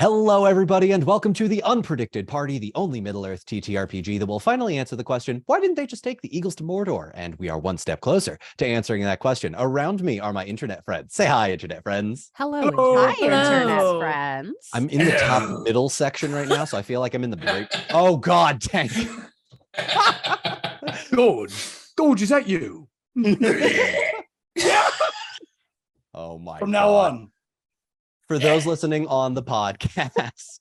Hello, everybody, and welcome to the Unpredicted Party, the only Middle-earth TTRPG that will finally answer the question, why didn't they just take the Eagles to Mordor? And we are one step closer to answering that question. Around me are my internet friends. Say hi, internet friends. Hello, Hi, internet internet friends. I'm in the top middle section right now, so I feel like I'm in the break. Oh, God, Tank. Gorge, is that you? Oh, my From God. now on. For those listening on the podcast,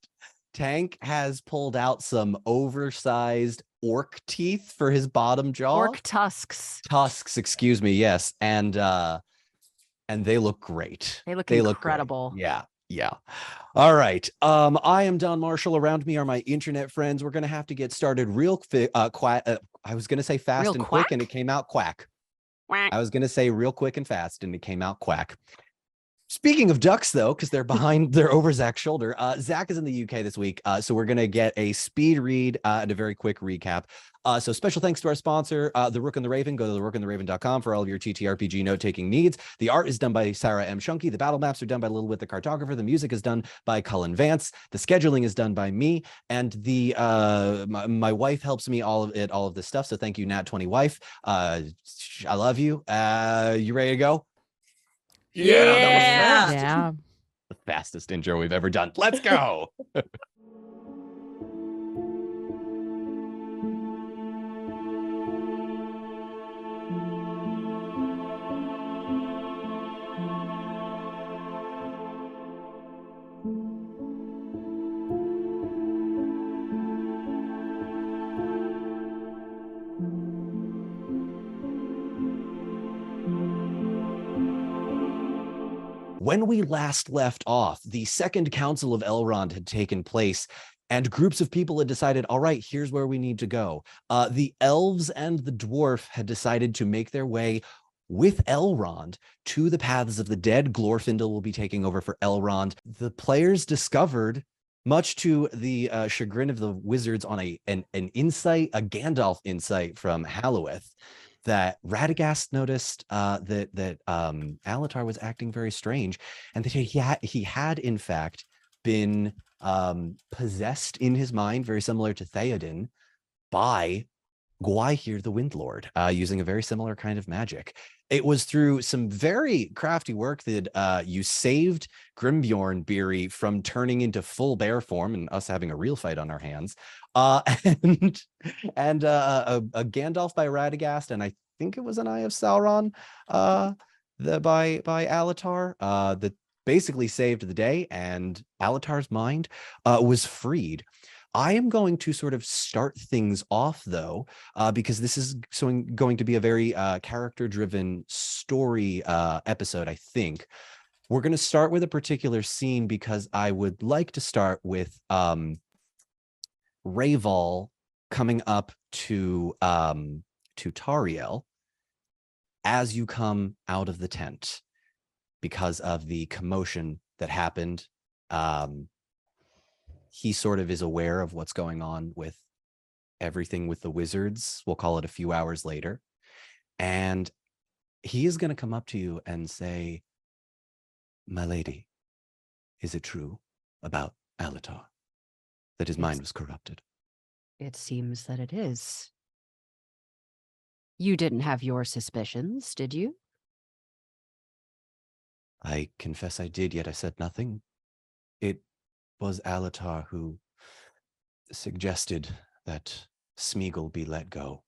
Tank has pulled out some oversized orc teeth for his bottom jaw. Orc tusks. Tusks, excuse me, yes. And they look great. They look Look incredible. great. Yeah. All right. I am Don Marshall. Around me are my internet friends. We're gonna have to get started real quick. I was gonna say fast Real and quack? quick, and it came out quack. Quack. I was gonna say real quick and fast, and it came out quack. Speaking of ducks, though, because they're over Zach's shoulder, Zach is in the UK this week, so we're going to get a speed read and a very quick recap. So special thanks to our sponsor, The Rook and the Raven. Go to therookandtheraven.com for all of your TTRPG note-taking needs. The art is done by Sarah M. Shunky. The battle maps are done by Little Wit the Cartographer. The music is done by Cullen Vance. The scheduling is done by me. And the my wife helps me all of this stuff. So thank you, Nat20 wife. I love you. You ready to go? Yeah, that was fast. Yeah. The fastest intro we've ever done. Let's go. When we last left off, the Second Council of Elrond had taken place, and groups of people had decided, all right, here's where we need to go. The elves and the dwarf had decided to make their way with Elrond to the Paths of the Dead. Glorfindel will be taking over for Elrond. The players discovered, much to the chagrin of the wizards on an insight, a Gandalf insight from Halloweth, that Radagast noticed that Alatar was acting very strange, and that he had in fact been possessed in his mind, very similar to Theoden, by Gwaihir the Windlord, using a very similar kind of magic. It was through some very crafty work that you saved Grimbjorn Beery from turning into full bear form and us having a real fight on our hands. And a Gandalf by Radagast, and I think it was an Eye of Sauron by Alatar that basically saved the day, and Alatar's mind was freed. I am going to sort of start things off, though, because this is going to be a very character-driven story episode, I think. We're going to start with a particular scene because I would like to start with Rayval coming up to Tariel as you come out of the tent because of the commotion that happened. He sort of is aware of what's going on with everything with the wizards. We'll call it a few hours later. And he is going to come up to you and say, "My lady, is it true about Alatar, that his mind was corrupted?" It seems that it is. You didn't have your suspicions, did you? I confess I did, yet I said nothing. It was Alatar who suggested that Smeagol be let go.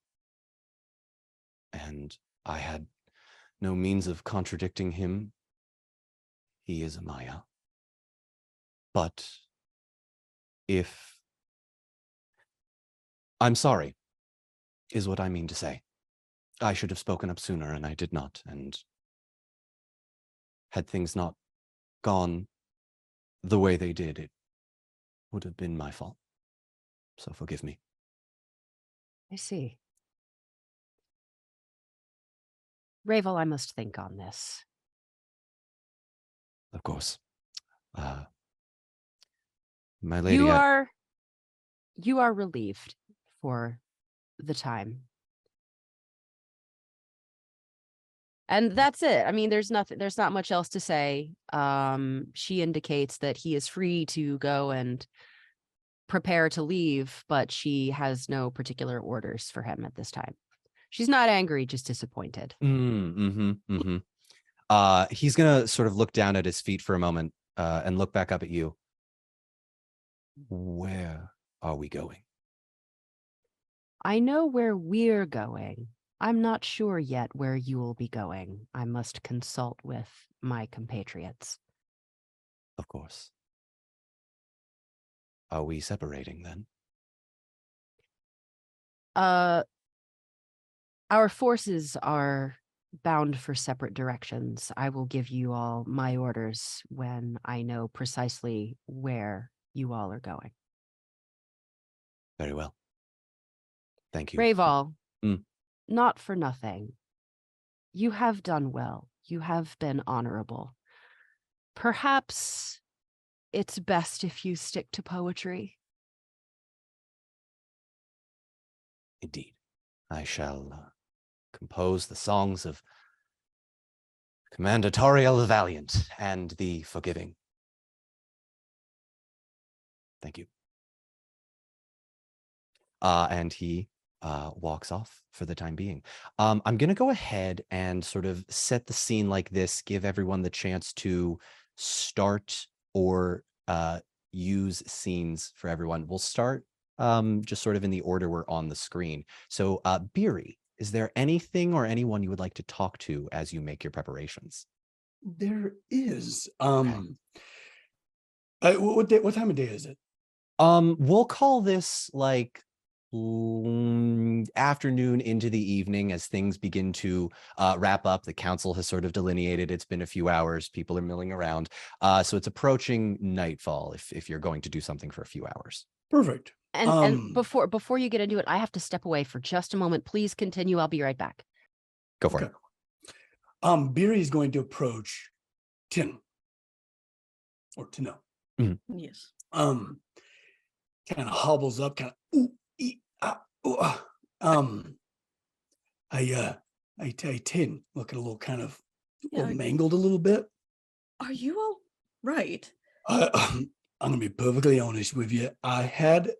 And I had no means of contradicting him. He is a Maya. But if... I'm sorry, is what I mean to say. I should have spoken up sooner, and I did not, and had things not gone the way they did, it would have been my fault. So forgive me. I see. Ravel, I must think on this. Of course. My lady... You are relieved for the time. And that's it. I mean, there's not much else to say. She indicates that he is free to go and prepare to leave, but she has no particular orders for him at this time. She's not angry, just disappointed. He's gonna sort of look down at his feet for a moment and look back up at you. Where are we going? I know where we're going. I'm not sure yet where you will be going. I must consult with my compatriots. Of course. Are we separating then? Our forces are bound for separate directions. I will give you all my orders when I know precisely where you all are going. Very well. Thank you. Raval, not for nothing. You have done well. You have been honorable. Perhaps it's best if you stick to poetry. Indeed. I shall compose the songs of Commander Toriel the Valiant and the Forgiving. Thank you. And he walks off for the time being. I'm going to go ahead and sort of set the scene like this, give everyone the chance to start or use scenes for everyone. We'll start just sort of in the order we're on the screen. So, Beery, is there anything or anyone you would like to talk to as you make your preparations? There is. Okay. What time of day is it? We'll call this like afternoon into the evening as things begin to wrap up. The council has sort of delineated it's been a few hours. People are milling around. So it's approaching nightfall if you're going to do something for a few hours. Perfect. And before you get into it, I have to step away for just a moment. Please continue. I'll be right back. Go for it. Beery is going to approach Tin. Or Tino. Mm-hmm. Yes. Kind of hobbles up, kind of I Tin looking a little kind of mangled a little bit. Are you all right? I'm gonna be perfectly honest with you. I had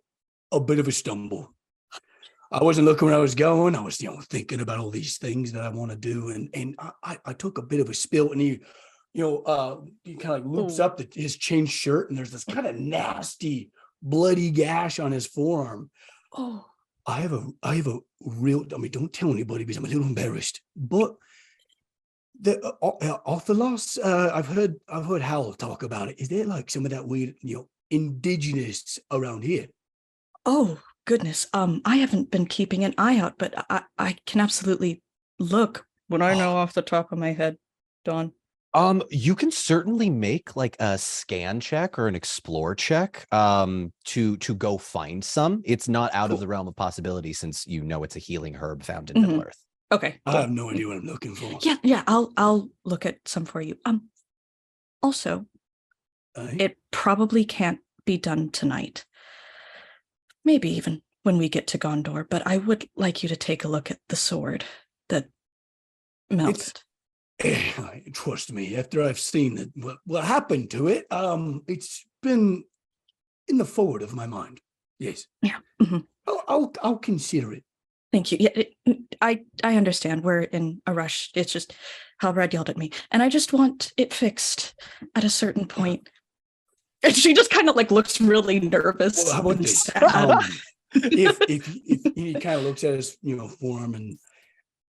a bit of a stumble. I wasn't looking where I was going. I was, thinking about all these things that I want to do, and I took a bit of a spill, and he kind of like loops up his chain shirt, and there's this kind of nasty, bloody gash on his forearm. Oh, I have a real. I mean, don't tell anybody because I'm a little embarrassed. But off the loss, I've heard Howell talk about it. Is there like some of that weird, indigenous around here? Oh goodness. I haven't been keeping an eye out, but I can absolutely look when I know off the top of my head, Dawn. You can certainly make like a scan check or an explore check to go find some. It's not out of the realm of possibility since it's a healing herb found in Middle Earth. Okay. I have no idea what I'm looking for. Yeah, I'll look at some for you. Also, it probably can't be done tonight. Maybe even when we get to Gondor, but I would like you to take a look at the sword that melted. Trust me, after I've seen what happened to it, it's been in the forward of my mind. Yes. Yeah. I'll consider it. Thank you. Yeah, I understand. We're in a rush. It's just Halbrad yelled at me, and I just want it fixed at a certain point. And she just kind of like looks really nervous. Well, how about this? If he kind of looks at his form, and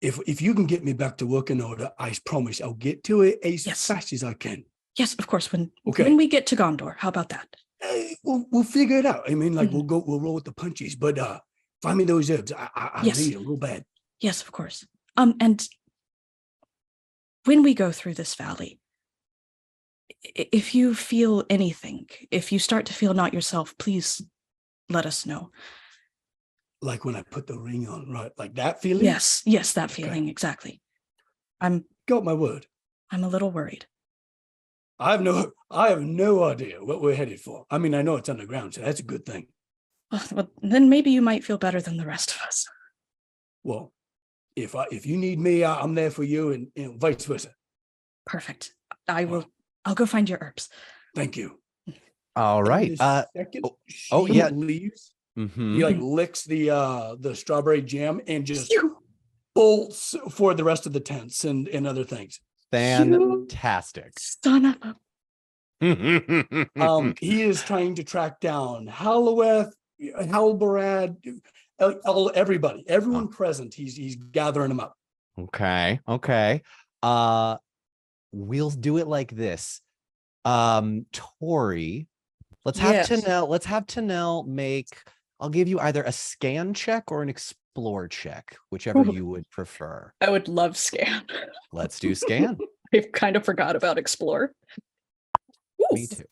if you can get me back to working order, I promise I'll get to it as fast as I can. Yes, of course. When we get to Gondor, how about that? We'll figure it out. I mean, like we'll roll with the punches, but find me those herbs. I need them real bad. Yes, of course. And when we go through this valley, if you feel anything, if you start to feel not yourself, please let us know. Like when I put the ring on, right? Like that feeling? Yes, that feeling, exactly. Got my word. I'm a little worried. I have no idea what we're headed for. I mean, I know it's underground, so that's a good thing. Well, then maybe you might feel better than the rest of us. Well, if you need me, I'm there for you, and vice versa. Perfect. I'll go find your herbs. Thank you. All right. Second, yeah. leaves. Mm-hmm. He like licks the strawberry jam and just bolts for the rest of the tents and other things. Fantastic. Son of a... He is trying to track down Halloweth, Halbarad, everyone present. He's gathering them up. Okay. We'll do it like this. Tori, let's have Tanel make, I'll give you either a scan check or an explore check, whichever you would prefer. I would love scan. Let's do scan. I kind of forgot about explore. Ooh. Me too.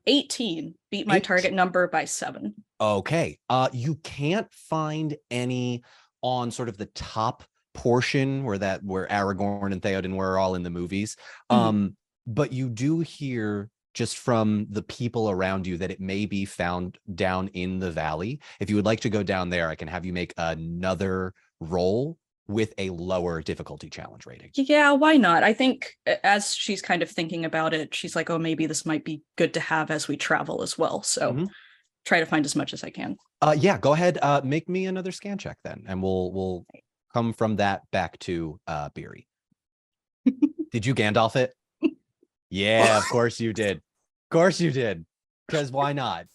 18 beat my target number by 7. Okay. You can't find any on sort of the top portion where Aragorn and Theoden were all in the movies. But you do hear just from the people around you that it may be found down in the valley. If you would like to go down there, I can have you make another roll with a lower difficulty challenge rating. Yeah, why not? I think as she's kind of thinking about it, she's like, oh, maybe this might be good to have as we travel as well. So try to find as much as I can. Yeah, go ahead. Make me another scan check then, and we'll come from that back to Beery. Did you Gandalf it? Yeah, of course you did. Of course you did. Because why not?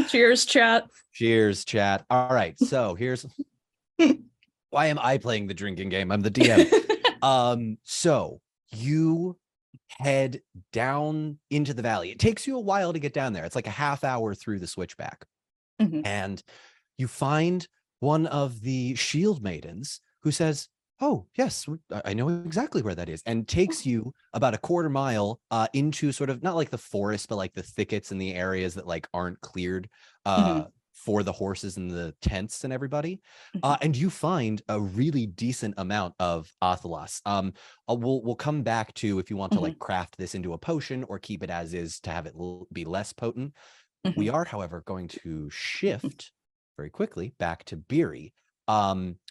Cheers, chat. All right, so here's why am I playing the drinking game? I'm the DM. So you head down into the valley. It takes you a while to get down there. It's like a half hour through the switchback. And you find one of the shield maidens who says, oh, yes, I know exactly where that is, and takes you about a quarter mile into sort of not like the forest, but like the thickets and the areas that like aren't cleared for the horses and the tents and everybody. And you find a really decent amount of Athelas. We'll come back to if you want to like craft this into a potion or keep it as is to have it be less potent. We are, however, going to shift very quickly back to Beery.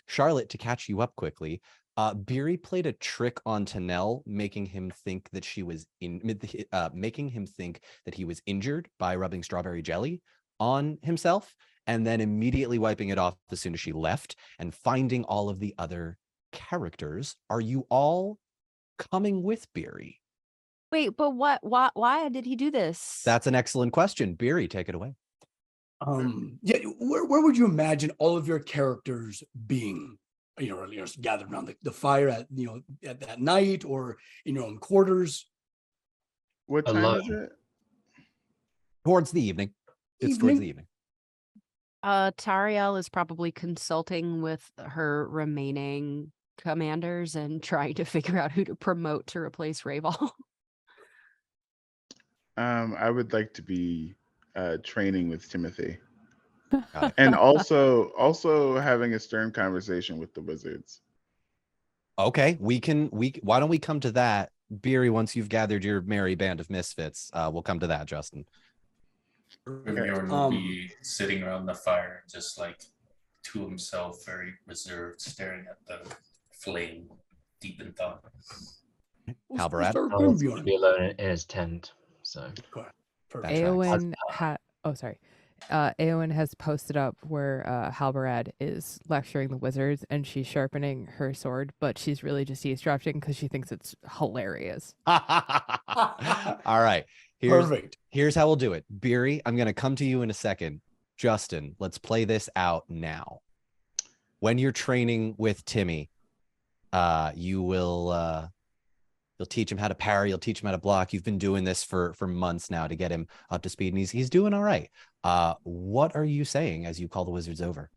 Charlotte, to catch you up quickly, Beery played a trick on Tanel, making him think that he was injured by rubbing strawberry jelly on himself, and then immediately wiping it off as soon as she left and finding all of the other characters. Are you all coming with Beery? Wait, but why did he do this? That's an excellent question. Beery, take it away. Yeah, where would you imagine all of your characters being? Gathered around the fire at that night, or in your own quarters? What time is it? Towards the evening. It's towards the evening. Tariel is probably consulting with her remaining commanders and trying to figure out who to promote to replace Raval. I would like to be training with Timothy. And also having a stern conversation with the wizards. Okay, why don't we come to that, Beery, once you've gathered your merry band of misfits. We'll come to that, Justin. Bjorn will be sitting around the fire, just like to himself, very reserved, staring at the flame, deep in thought. Halbarad will be alone in his tent. So Eowyn Eowyn has posted up where Halbarad is lecturing the wizards and she's sharpening her sword, but she's really just eavesdropping because she thinks it's hilarious. All right. Perfect. Here's how we'll do it. Beery, I'm going to come to you in a second. Justin, let's play this out now. When you're training with Timmy, you'll teach him how to parry. You'll teach him how to block. You've been doing this for months now to get him up to speed, and he's doing all right. What are you saying as you call the wizards over?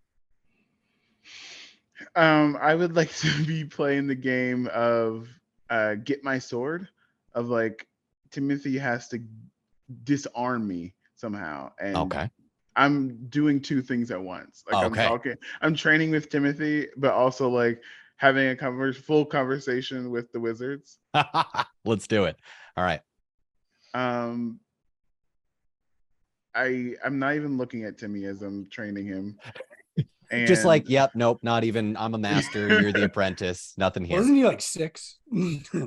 I would like to be playing the game of get my sword, of like Timothy has to disarm me somehow, and okay, I'm doing two things at once. Like I'm training with Timothy, but also like having a full conversation with the wizards. Let's do it. All right. I'm not even looking at Timmy as I'm training him. Just like, And yep, nope, not even. I'm a master. You're the apprentice. Nothing here. Wasn't he like 6?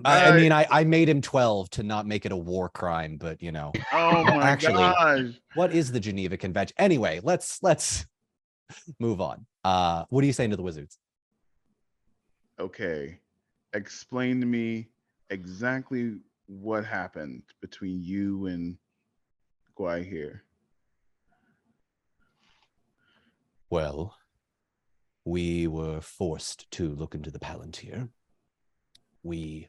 I mean, I made him 12 to not make it a war crime, but you know. oh my Actually, gosh. what is the Geneva Convention? Anyway, let's move on. What are you saying to the wizards? Okay. Explain to me exactly what happened between you and Guy here. Well, we were forced to look into the Palantir. We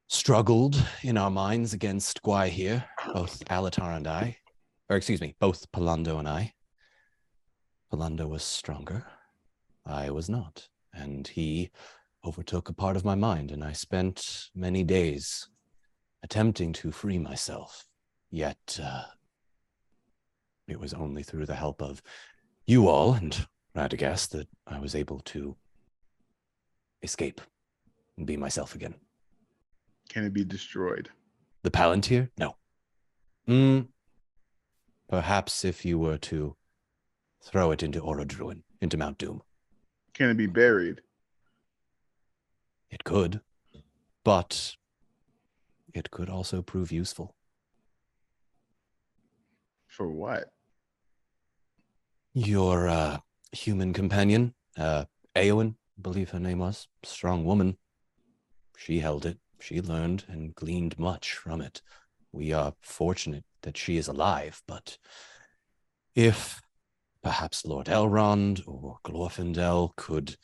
struggled in our minds against Guy here, both Alatar and I, or excuse me, both Palando and I. Palando was stronger. I was not. And he overtook a part of my mind, and I spent many days attempting to free myself. Yet, it was only through the help of you all and Radagast that I was able to escape and be myself again. Can it be destroyed? The Palantir? No. Perhaps if you were to throw it into Orodruin, into Mount Doom. Can it be buried? It could, but it could also prove useful. For what? Your human companion, Eowyn, I believe her name was, strong woman. She held it. She learned and gleaned much from it. We are fortunate that she is alive, but if perhaps Lord Elrond or Glorfindel could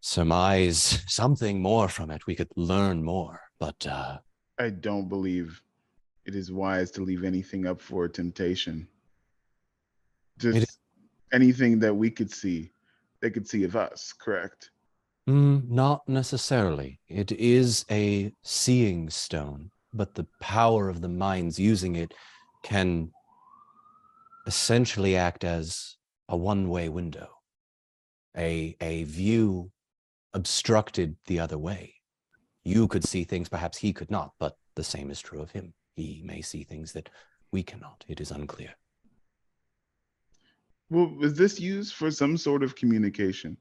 surmise something more from it, we could learn more. But I don't believe it is wise to leave anything up for temptation. Just anything that we could see, they could see of us, correct? Not necessarily. It is a seeing stone, but the power of the minds using it can essentially act as a one-way window, a view obstructed the other way. You could see things perhaps he could not, but the same is true of him. He may see things that we cannot. It is unclear. Well, was this used for some sort of communication?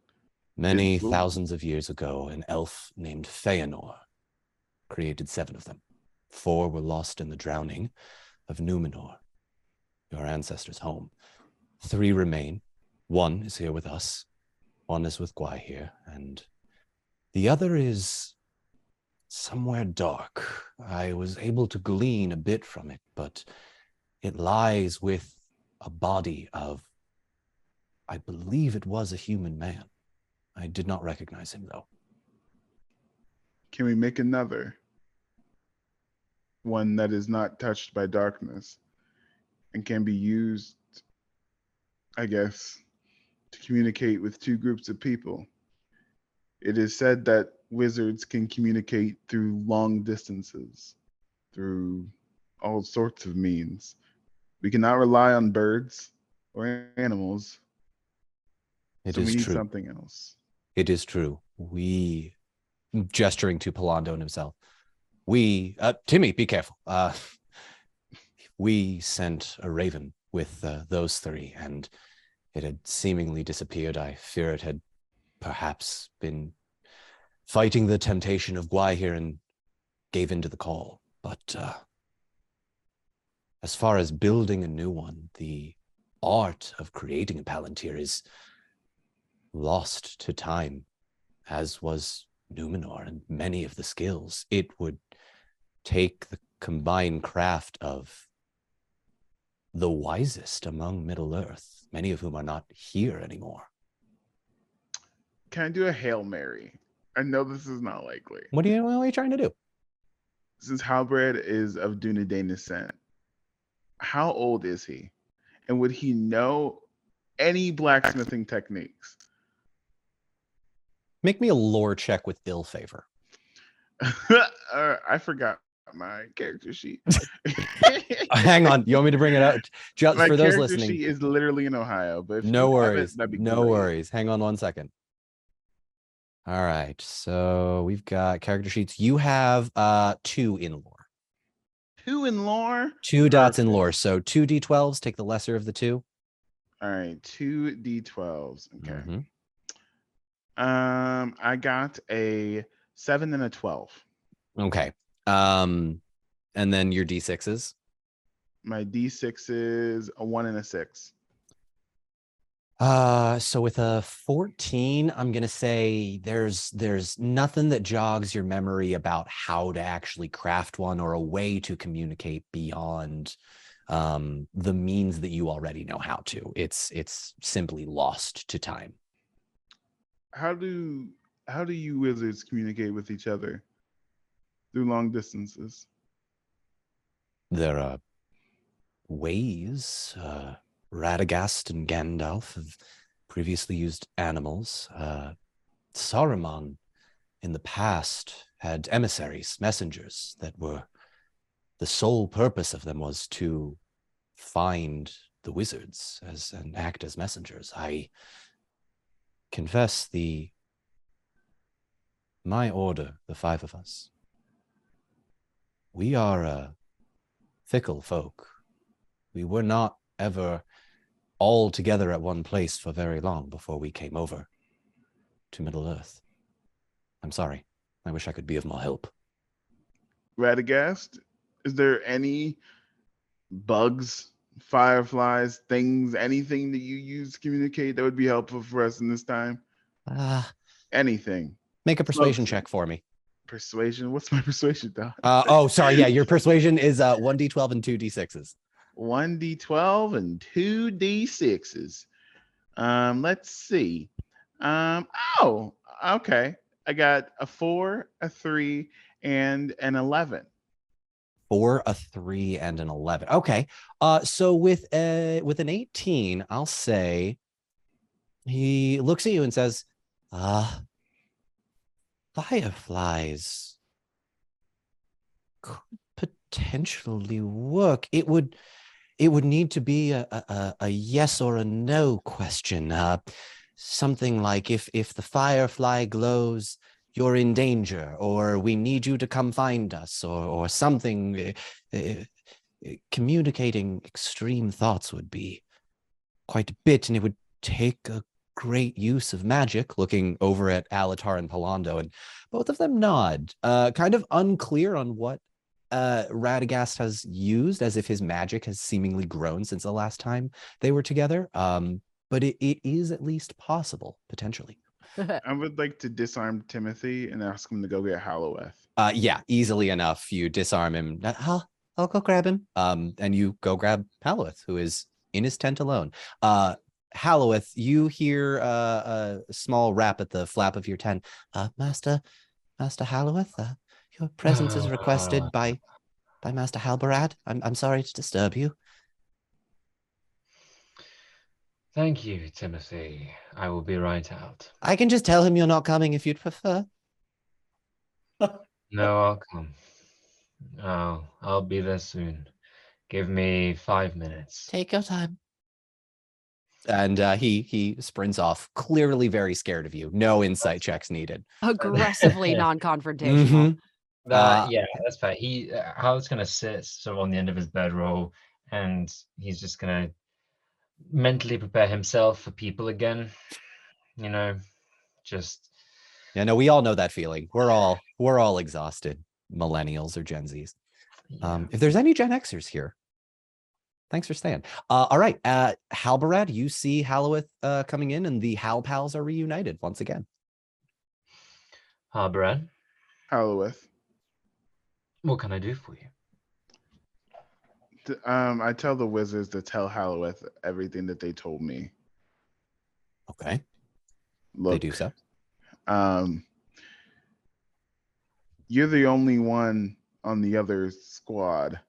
Many thousands of years ago, an elf named Feanor created 7 of them. 4 were lost in the drowning of Numenor, your ancestors' home. 3 remain. 1 is here with us. 1 is with Guy here, and the other is somewhere dark. I was able to glean a bit from it, but it lies with a body of, I believe it was a human man. I did not recognize him, though. Can we make another? One that is not touched by darkness and can be used, I guess, to communicate with 2 groups of people. It is said that wizards can communicate through long distances, through all sorts of means. We cannot rely on birds or animals. So we need something else. It is true. We, gesturing to Palando and himself, we, Timmy, be careful. We sent a raven with those 3, and it had seemingly disappeared. I fear it had perhaps been fighting the temptation of Guy here and gave in to the call. But as far as building a new one, the art of creating a Palantir is lost to time, as was Numenor and many of the skills. It would take the combined craft of the wisest among Middle-earth, many of whom are not here anymore. Can I do a Hail Mary? I know this is not likely. What are you trying to do? Since Halberd is of Dunedain descent, how old is he? And would he know any blacksmithing techniques? Make me a lore check with ill favor. I forgot my character sheet. Hang on. You want me to bring it out? Just my for those character listening. sheet is literally in Ohio, but if No you have worries. it, that'd be No great. worries. Hang on one second. All right. So we've got character sheets. You have 2 in lore. 2 in lore? 2 dots in lore. So 2 d12s, take the lesser of the 2. All right, 2d12s. Okay. Mhm. I got a 7 and a 12. Okay. And then your d6s. My d6 is a 1 and a 6. So with a 14, I'm gonna say there's nothing that jogs your memory about how to actually craft one or a way to communicate beyond the means that you already know how to. It's simply lost to time. How do you wizards communicate with each other through long distances? There are ways. Radagast and Gandalf have previously used animals. Saruman in the past had emissaries, messengers that were the sole purpose of them was to find the wizards and act as messengers. I confess my order, the five of us, we are a fickle folk. We were not ever all together at one place for very long before we came over to Middle Earth. I'm sorry. I wish I could be of more help. Radagast, is there any bugs, fireflies, things, anything that you use to communicate that would be helpful for us in this time? Anything. Make a persuasion check for me. Persuasion? What's my persuasion, dog? Sorry. Yeah, your persuasion is 1d12 and 2d6s. 1d12 and 2d6s. Let's see. Okay. I got a 4, a 3, and an 11. 4, a 3, and an 11. Okay. So with an 18, I'll say he looks at you and says, fireflies could potentially work. It would need to be a yes or a no question. Something like if the firefly glows, you're in danger, or we need you to come find us, or something. Communicating extreme thoughts would be quite a bit, and it would take a great use of magic. Looking over at Alatar and Palando, and both of them nod, kind of unclear on what Radagast has used, as if his magic has seemingly grown since the last time they were together. But it is at least possible, potentially. I would like to disarm Timothy and ask him to go get Halloweth. Yeah, easily enough. You disarm him. I'll go grab him. And you go grab Halloweth, who is in his tent alone. Halloweth, you hear a small rap at the flap of your tent. Master Halloweth, your presence is requested by Master Halbarad. I'm sorry to disturb you. Thank you, Timothy. I will be right out. I can just tell him you're not coming if you'd prefer. No, I'll come. I'll be there soon. Give me 5 minutes. Take your time. And he sprints off, clearly very scared of you. No insight checks needed. Aggressively non-confrontational. Yeah, that's fair. Howard's gonna sit sort of on the end of his bedroll, and he's just gonna mentally prepare himself for people again. You know, just yeah. No, we all know that feeling. We're all exhausted, millennials or Gen Zs. yeah. If there's any Gen Xers here, thanks for staying. All right, Halbarad, you see Halloweth coming in, and the Hal pals are reunited once again. Halbarad, Halloweth. what can I do for you? I tell the wizards to tell Halloweth everything that they told me. Okay. Look, They do so. You're the only one on the other squad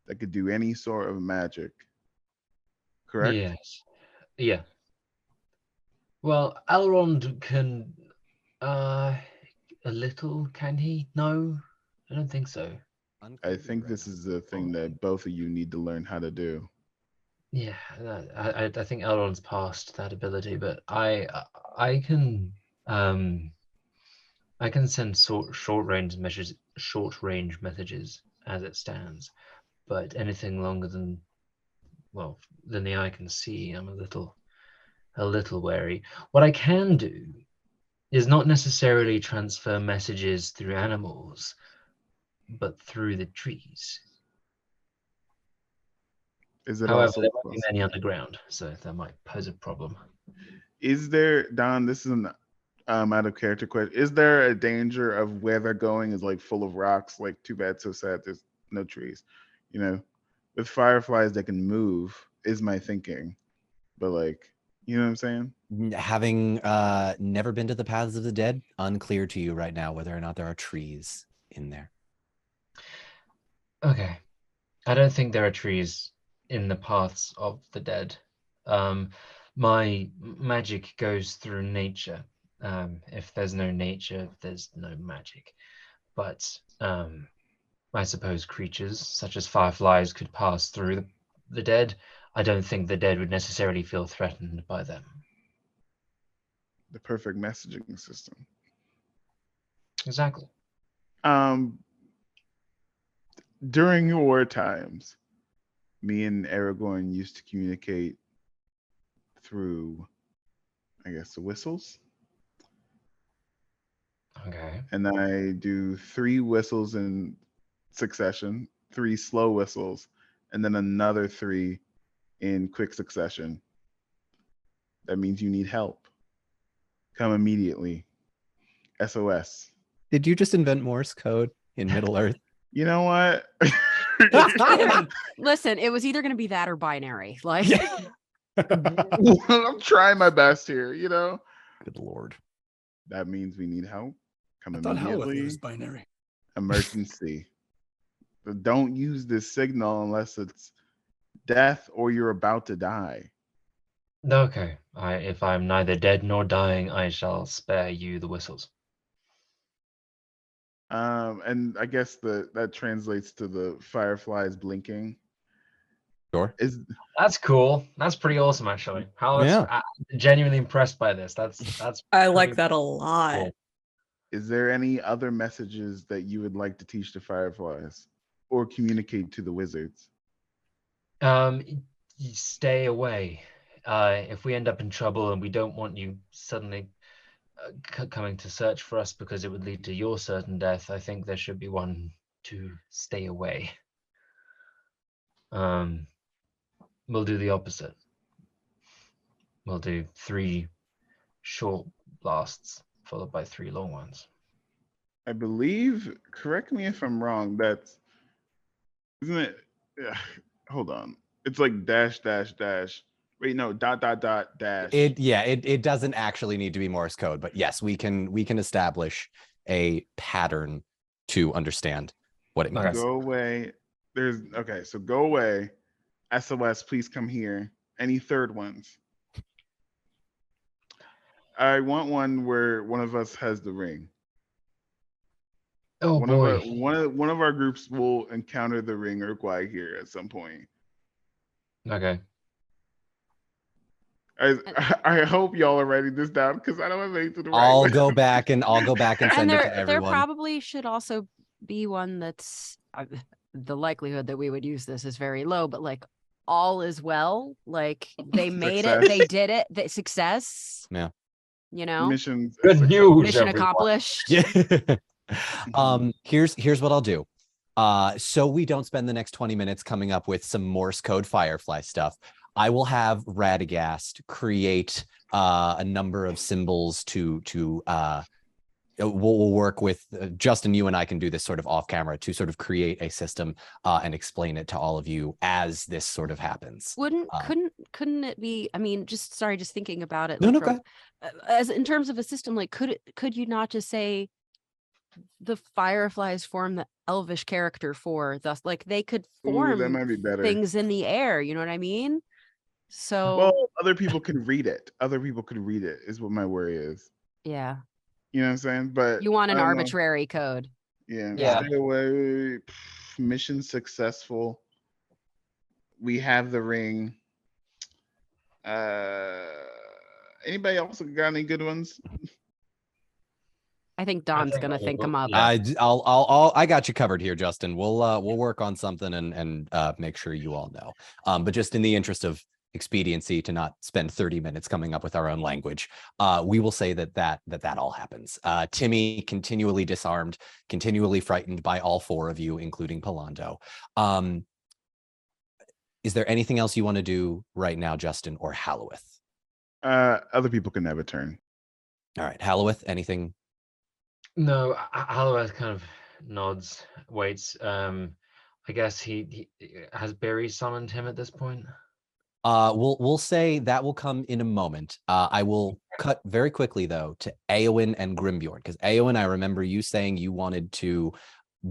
that could do any sort of magic. Correct? Yes. Yeah. Well, Elrond can a little, can he? No, I don't think so. I think this is the thing that both of you need to learn how to do. Yeah, I think Elrond's past that ability, but I can send short range messages as it stands, but anything longer than well, than the eye can see. I'm a little wary. What I can do is not necessarily transfer messages through animals, but through the trees. Is it However, also there won't be possible? many underground, so that might pose a problem. Is there, Don, this is an out of character question. Is there a danger of where they're going is like full of rocks? Like, too bad, so sad, there's no trees. You know, with fireflies, they can move, is my thinking. But like, you know what I'm saying? Having never been to the paths of the dead, unclear to you right now whether or not there are trees in there. Okay. I don't think there are trees in the paths of the dead. My magic goes through nature. If there's no nature, there's no magic. But I suppose creatures such as fireflies could pass through the dead. I don't think the dead would necessarily feel threatened by them. The perfect messaging system. Exactly. During war times, me and Aragorn used to communicate through, I guess, the whistles. Okay. And I do 3 whistles in succession, 3 slow whistles, and then another 3 in quick succession. That means you need help. Come immediately. SOS. Did you just invent Morse code in Middle Earth? You know what? Listen, it was either going to be that or binary. Like, I'm trying my best here, you know? Good Lord. That means we need help. Come I thought hell immediately. was binary. Emergency. But don't use this signal unless it's death or you're about to die. Okay. If I'm neither dead nor dying, I shall spare you the whistles. And I guess that translates to the fireflies blinking. Sure. That's cool. That's pretty awesome, actually. I'm genuinely impressed by this. That's I like pretty that a lot. cool. Is there any other messages that you would like to teach the fireflies or communicate to the wizards? You stay away. If we end up in trouble and we don't want you suddenly coming to search for us because it would lead to your certain death, I think there should be one to stay away. We'll do the opposite. We'll do 3 short blasts followed by 3 long ones. I believe, correct me if I'm wrong, isn't it? Hold on. It's like dash, dash, dash. Wait, no, dot, dot, dot, dash. It doesn't actually need to be Morse code, but yes, we can establish a pattern to understand what it means. Go away. So go away. SOS, please come here. Any third ones? I want one where one of us has the ring. Oh boy. One of our groups will encounter the ring Urquhart here at some point. Okay. I hope y'all are writing this down because I don't have anything to write. I'll go back and send it to there everyone. probably should also be one that's the likelihood that we would use this is very low, but like all is well. Like they made it, they did it, success. Yeah. You know, Mission news, mission everyone. accomplished. Yeah. Here's what I'll do. So we don't spend the next 20 minutes coming up with some Morse code Firefly stuff. I will have Radagast create a number of symbols to we'll work with Justin. You and I can do this sort of off camera to sort of create a system and explain it to all of you as this sort of happens. Couldn't it be? I mean, just thinking about it. No, Like go ahead. as in terms of a system, like could you not just say the Fireflies form the Elvish character for thus? Like they could form that might be better. things in the air. You know what I mean? So well, other people can read it. Is what my worry is. Yeah. You know what I'm saying? But you want an arbitrary code. Yeah. Stay away. Mission successful. We have the ring. Anybody else got any good ones? I think Don's think gonna that think will- him up. yeah. I got you covered here, Justin. We'll work on something and make sure you all know. But just in the interest of expediency, to not spend 30 minutes coming up with our own language, we will say that all happens. Timmy continually disarmed, continually frightened by all four of you, including Palando. Is there anything else you want to do right now, Justin or Halloweth? Other people can have a turn. All right, Halloweth, anything? No, Holloway kind of nods, waits. I guess he has Barry summoned him at this point. We'll say that will come in a moment. I will cut very quickly though to Eowyn and Grimbjorn, because Eowyn, I remember you saying you wanted to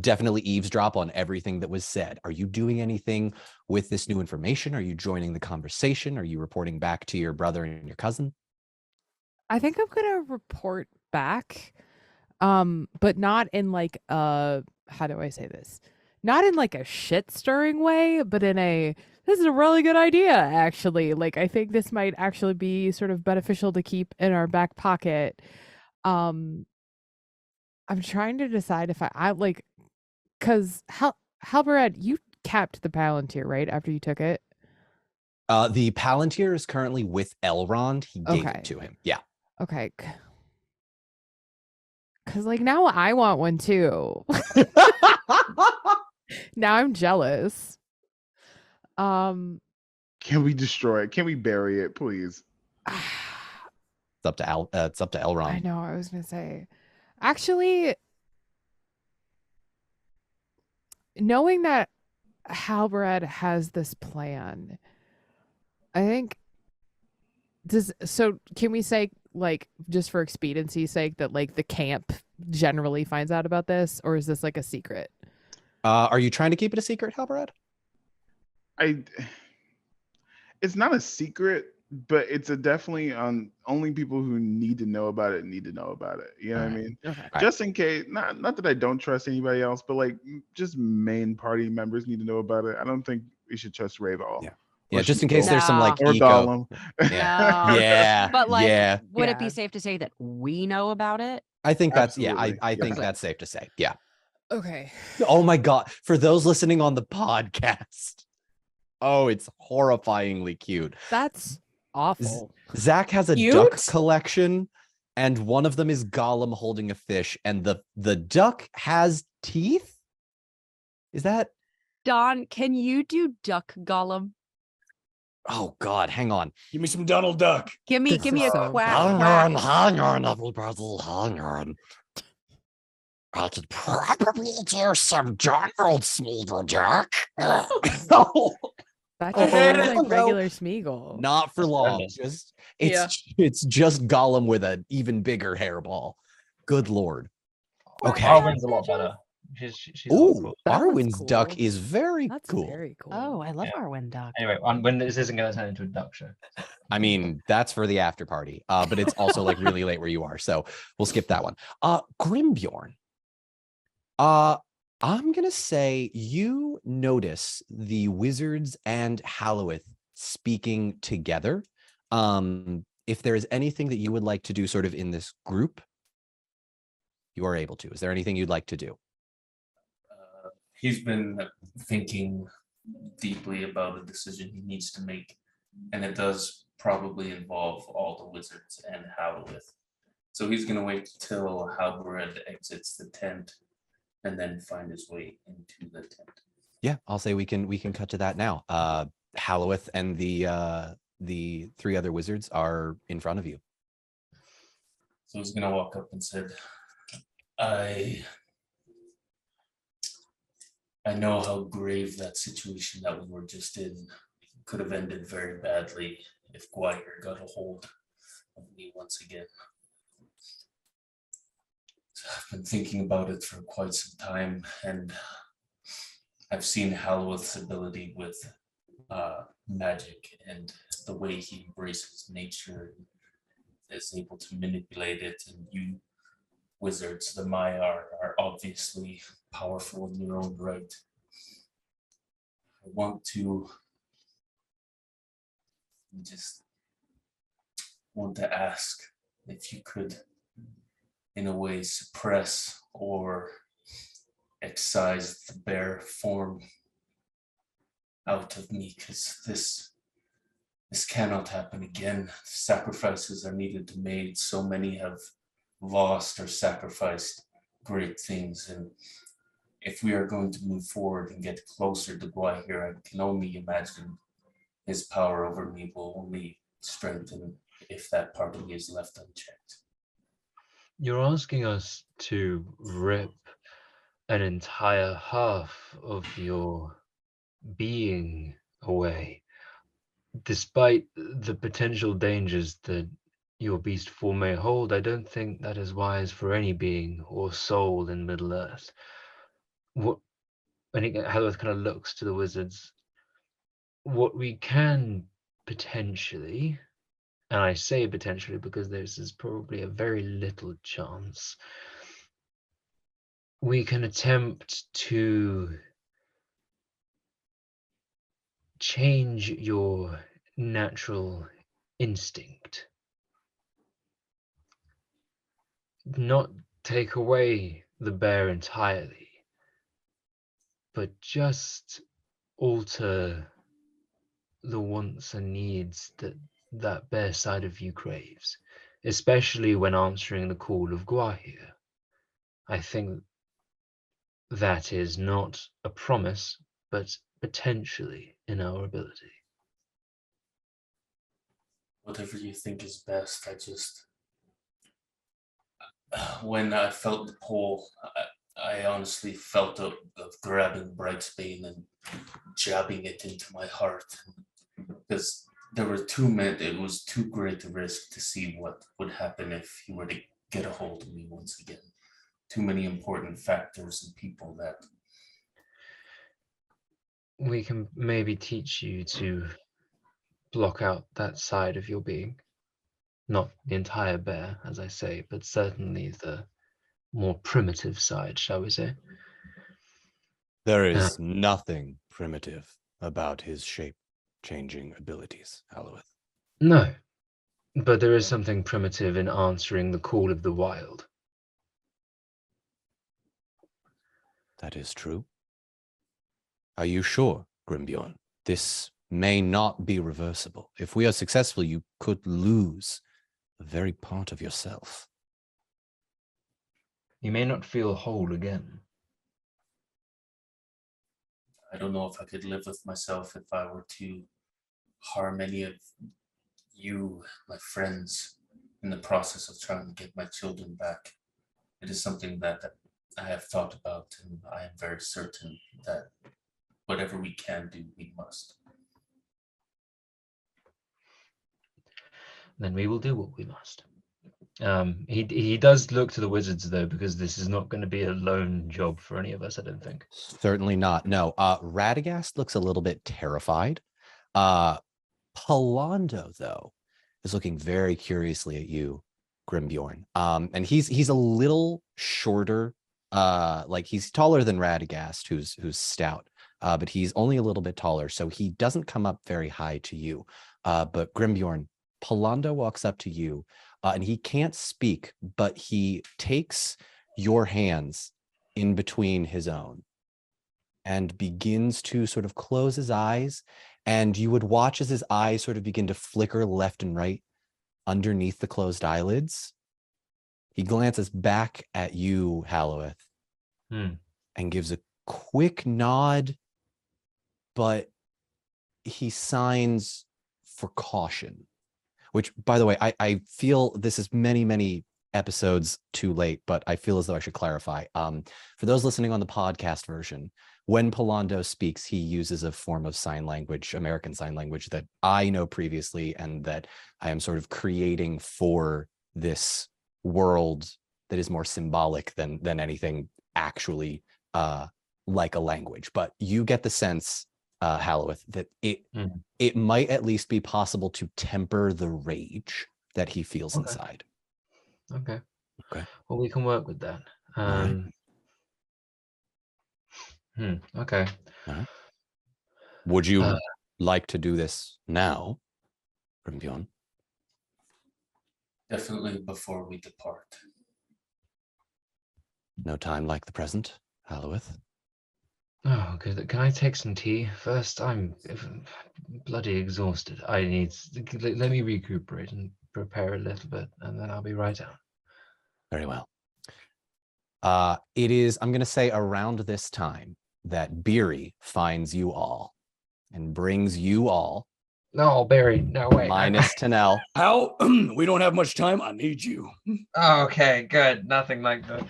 definitely eavesdrop on everything that was said. Are you doing anything with this new information? Are you joining the conversation? Are you reporting back to your brother and your cousin? I think I'm gonna report back, but not in like a, how do I say this? Not in like a shit stirring way, but in a, this is a really good idea, actually. Like, I think this might actually be sort of beneficial to keep in our back pocket. I'm trying to decide if I like, because Halberad, you capped the Palantir, right? After you took it? The Palantir is currently with Elrond. He gave Okay. it to him. Yeah. Okay. Because, like, now I want one too. Now I'm jealous. Can we destroy it? Can we bury it, please? It's up to it's up to Elrond. I know, I was gonna say. Actually, knowing that Halberad has this plan, I think can we say, like, just for expediency's sake, that like the camp generally finds out about this, or is this like a secret? Are you trying to keep it a secret, Halberad? It's not a secret, but it's a definitely only people who need to know about it need to know about it. You know what I mean? Okay. Just in case, not that I don't trust anybody else, but like just main party members need to know about it. I don't think we should trust Ravel. Yeah. Yeah, just in case Smeagol. there's some like Or eco. Gollum. Yeah. No. Yeah. But like, yeah. would it Yeah. be safe to say that we know about it? I think that's yeah. Absolutely. I think Yes. that's safe to say. Yeah. Okay. Oh my God. For those listening on the podcast. Oh, it's horrifyingly cute. That's awful. Zach has a Cute? duck collection, and one of them is Gollum holding a fish, and the duck has teeth. Is that? Don, can you do duck Gollum? Oh God, hang on. Give me some Donald Duck. Give me This a is so quack. Hang quack. on, everybody, hang on. I could probably do some Donald Smeagol duck. That just Oh, sounds like no. regular Smeagol. Not for That's long. horrendous. Just Yeah. it's just Gollum with an even bigger hairball. Good Lord. Okay. Arwen's a lot better. She's a lot Ooh, cool. That one's Arwen's duck cool. is very That's cool. very cool. Oh, I love Yeah. Arwen duck. Anyway, when this isn't going to turn into a duck show. I mean, that's for the after party. But it's also like really late where you are, so we'll skip that one. Grimbjorn. I'm gonna say you notice the wizards and Halloweth speaking together. If there is anything that you would like to do sort of in this group, you are able to. Is there anything you'd like to do? He's been thinking deeply about a decision he needs to make, and it does probably involve all the wizards and Howlith. So he's going to wait till Halberad exits the tent and then find his way into the tent. Yeah, I'll say we can cut to that now. Halloweth and the three other wizards are in front of you. So he's going to walk up and said, I know how grave that situation that we were just in could have ended very badly if Gwyer got a hold of me once again. So I've been thinking about it for quite some time, and I've seen Halloweth's ability with magic and the way he embraces nature, is able to manipulate it, and you wizards, the Maiar, are obviously powerful in your own right. I want to ask if you could in a way, suppress or excise the bear form out of me, because this cannot happen again. Sacrifices are needed to be made. So many have lost or sacrificed great things, and if we are going to move forward and get closer to Guahir, I can only imagine his power over me will only strengthen if that part of me is left unchecked. You're asking us to rip an entire half of your being away, despite the potential dangers that your beast form may hold. I don't think that is wise for any being or soul in Middle Earth. What, and Halworth kind of looks to the wizards. What we can potentially, and I say potentially because this is probably a very little chance, we can attempt to change your natural instinct. Not take away the bear entirely, but just alter the wants and needs that bear side of you craves, especially when answering the call of Guahir. I think that is not a promise, but potentially in our ability. Whatever you think is best. When I felt the pull, I honestly felt of grabbing Brightsbane and jabbing it into my heart, because there were it was too great a risk to see what would happen if he were to get a hold of me once again. Too many important factors and people that we can maybe teach you to block out that side of your being. Not the entire bear, as I say, but certainly the more primitive side, shall we say. There is nothing primitive about his shape-changing abilities, Halworth. No, but there is something primitive in answering the call of the wild. That is true. Are you sure, Grimbjorn? This may not be reversible. If we are successful, you could lose a very part of yourself. You may not feel whole again. I don't know if I could live with myself if I were to harm any of you, my friends, in the process of trying to get my children back. It is something that I have thought about, and I am very certain that whatever we can do, we must. Then we will do what we must. He does look to the wizards, though, because this is not going to be a lone job for any of us, I don't think. Certainly not. No. Radagast looks a little bit terrified. Palando, though, is looking very curiously at you, Grimbjorn. And he's a little shorter. Like he's taller than Radagast, who's stout. But he's only a little bit taller, so he doesn't come up very high to you. But Grimbjorn, Palando walks up to you, and he can't speak, but he takes your hands in between his own and begins to sort of close his eyes. And you would watch as his eyes sort of begin to flicker left and right underneath the closed eyelids. He glances back at you, Halworth, and gives a quick nod, but he signs for caution, which, by the way, I feel this is many, many episodes too late, but I feel as though I should clarify. For those listening on the podcast version, when Palando speaks, he uses a form of sign language, American Sign Language, that I know previously and that I am sort of creating for this world that is more symbolic than anything actually like a language. But you get the sense, Halworth, that it might at least be possible to temper the rage that he feels inside. Okay. Okay. Well, we can work with that. All right. Okay. All right. Would you like to do this now, Grimbjorn? Definitely before we depart. No time like the present, Halloweth. Oh, good. Can I take some tea first? I'm bloody exhausted. I need. Let me recuperate and prepare a little bit, and then I'll be right out. Very well. It is, I'm going to say, around this time that Beery finds you all and brings you all, No, Barry. No way. minus Tanel. How? We don't have much time. I need you. Okay, good. Nothing like that.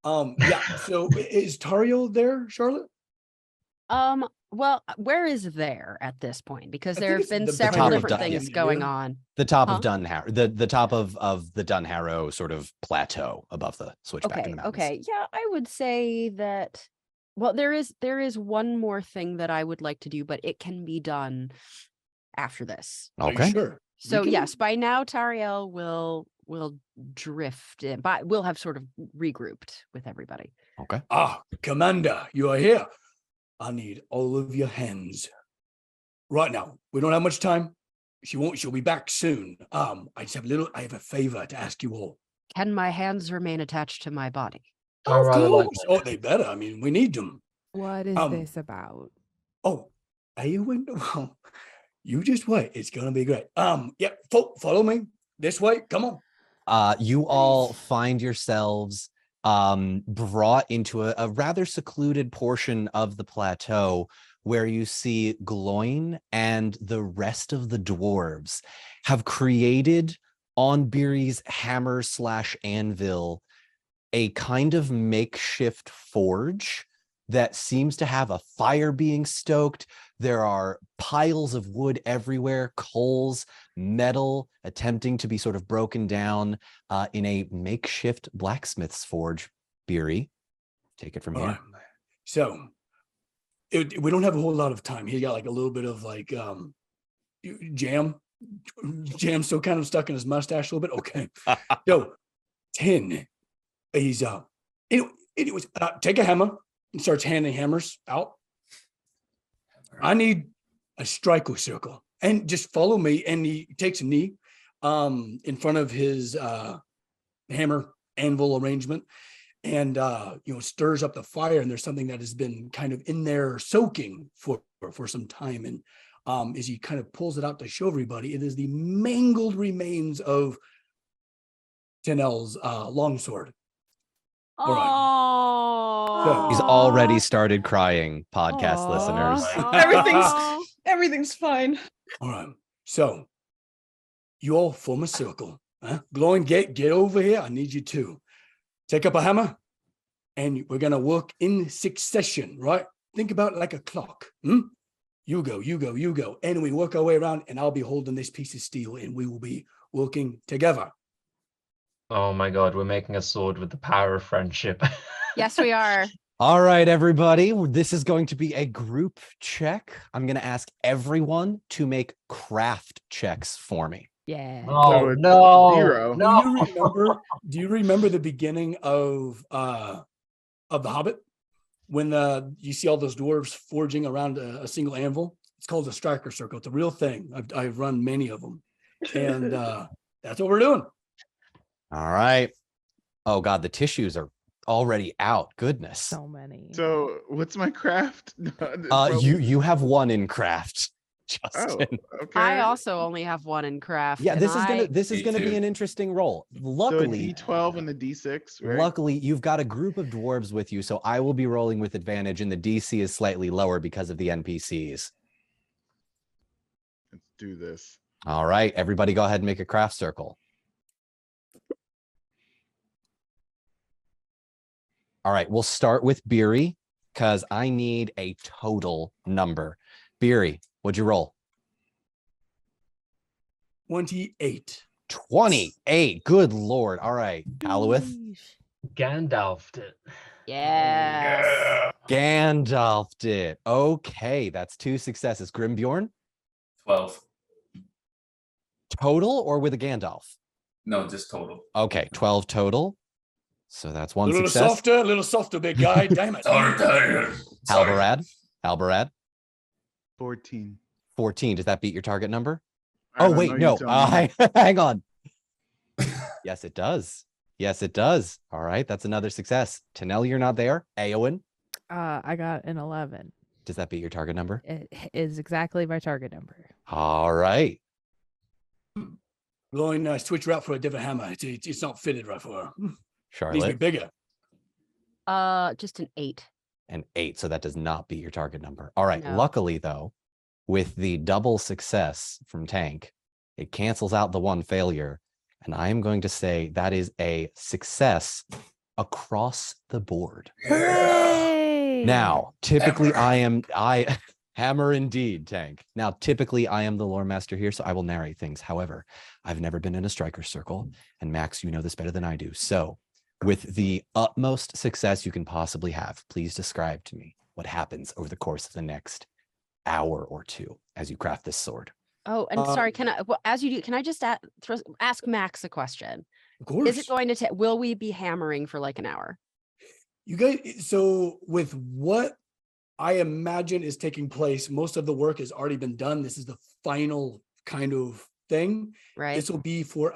Yeah. So is Tario there, Charlotte? Well, where is there at this point? Because I there think have it's been the several top of different Dun- things yeah. going on. The top Huh? of Dunharrow, the top of the Dunharrow sort of plateau above the switchback in the mountains. Okay. Yeah, I would say that. Well, there is one more thing that I would like to do, but it can be done after this. Are you Okay. sure? So can- yes, by now Tariel will drift in, but we'll have sort of regrouped with everybody. Okay. Commander, you are here. I need all of your hands right now. We don't have much time. She'll be back soon. I have a favor to ask you all. Can my hands remain attached to my body? I rather like course. Oh, they better. I mean, we need them. What is this about? Oh, are you in? Well, you just wait. It's gonna be great. Yeah, follow me this way. Come on. You all find yourselves brought into a rather secluded portion of the plateau where you see Gloin and the rest of the dwarves have created on Beery's hammer/anvil a kind of makeshift forge that seems to have a fire being stoked. There are piles of wood everywhere, coals, metal attempting to be sort of broken down in a makeshift blacksmith's forge. Beery, take it from All here. right. So we don't have a whole lot of time. He got like a little bit of like jam still kind of stuck in his mustache a little bit. Okay. So 10. He's anyways, take a hammer and starts handing hammers out. I need a striker circle, and just follow me. And he takes a knee in front of his hammer anvil arrangement, and stirs up the fire. And there's something that has been kind of in there soaking for some time. And as he kind of pulls it out to show everybody, it is the mangled remains of Tanel's longsword. All right. Oh, He's already started crying, podcast listeners. Everything's fine. All right. So you all form a circle. Huh? Glowing, get over here. I need you to take up a hammer, and we're gonna work in succession, right? Think about it like a clock. You go, you go, you go. And we work our way around, and I'll be holding this piece of steel, and we will be working together. Oh my god, we're making a sword with the power of friendship. yes, we are. All right, everybody. This is going to be a group check. I'm going to ask everyone to make craft checks for me. Yeah. Oh it's no, 0. no. Do you remember the beginning of The Hobbit when you see all those dwarves forging around a single anvil? It's called a striker circle. It's a real thing. I've run many of them, and that's what we're doing. All right. Oh God, the tissues are already out. Goodness. So many. So what's my craft? You have one in craft, Oh, Justin. okay. I also only have one in craft. Yeah, and this is gonna be an interesting roll. So a Luckily, D12 and the D6, right? luckily you've got a group of dwarves with you, so I will be rolling with advantage, and the DC is slightly lower because of the NPCs. Let's do this. All right, everybody, go ahead and make a craft circle. All right, we'll start with Beery because I need a total number. Beery, what'd you roll? 28. 28. Good Lord. All right, Halloweth. Gandalfed it. Yes. Gandalfed it. Okay, that's 2 successes. Grimbjorn, 12. total or with a Gandalf? No, just total. Okay, 12 total. So that's 1 A success. little softer, big guy. Damn it. Sorry. Halberad, 14. 14. Does that beat your target number? I Oh, don't wait, know, you no. tell me. Hang on. Yes, it does. Yes, it does. All right, that's another success. Tanel, you're not there. Eowyn, I got an 11. does that beat your target number? It is exactly my target number. All right. Going switch route for a different hammer. It's not fitted right for her. Needs to be Charlotte, bigger. Just an 8. an 8. So that does not beat your target number. All right. No. Luckily, though, with the double success from Tank, it cancels out the one failure. And I am going to say that is a success across the board. Hooray! Now, typically I hammer indeed, Tank. Now, typically I am the lore master here, so I will narrate things. However, I've never been in a striker circle, and Max, you know this better than I do. So with the utmost success you can possibly have, please describe to me what happens over the course of the next hour or two as you craft this sword. Oh, and sorry, can I, well, as you do, can I just ask Max a question? Of course. Is it going to take, will we be hammering for like an hour? You guys, so with what I imagine is taking place, most of the work has already been done. This is the final kind of thing. Right. This will be for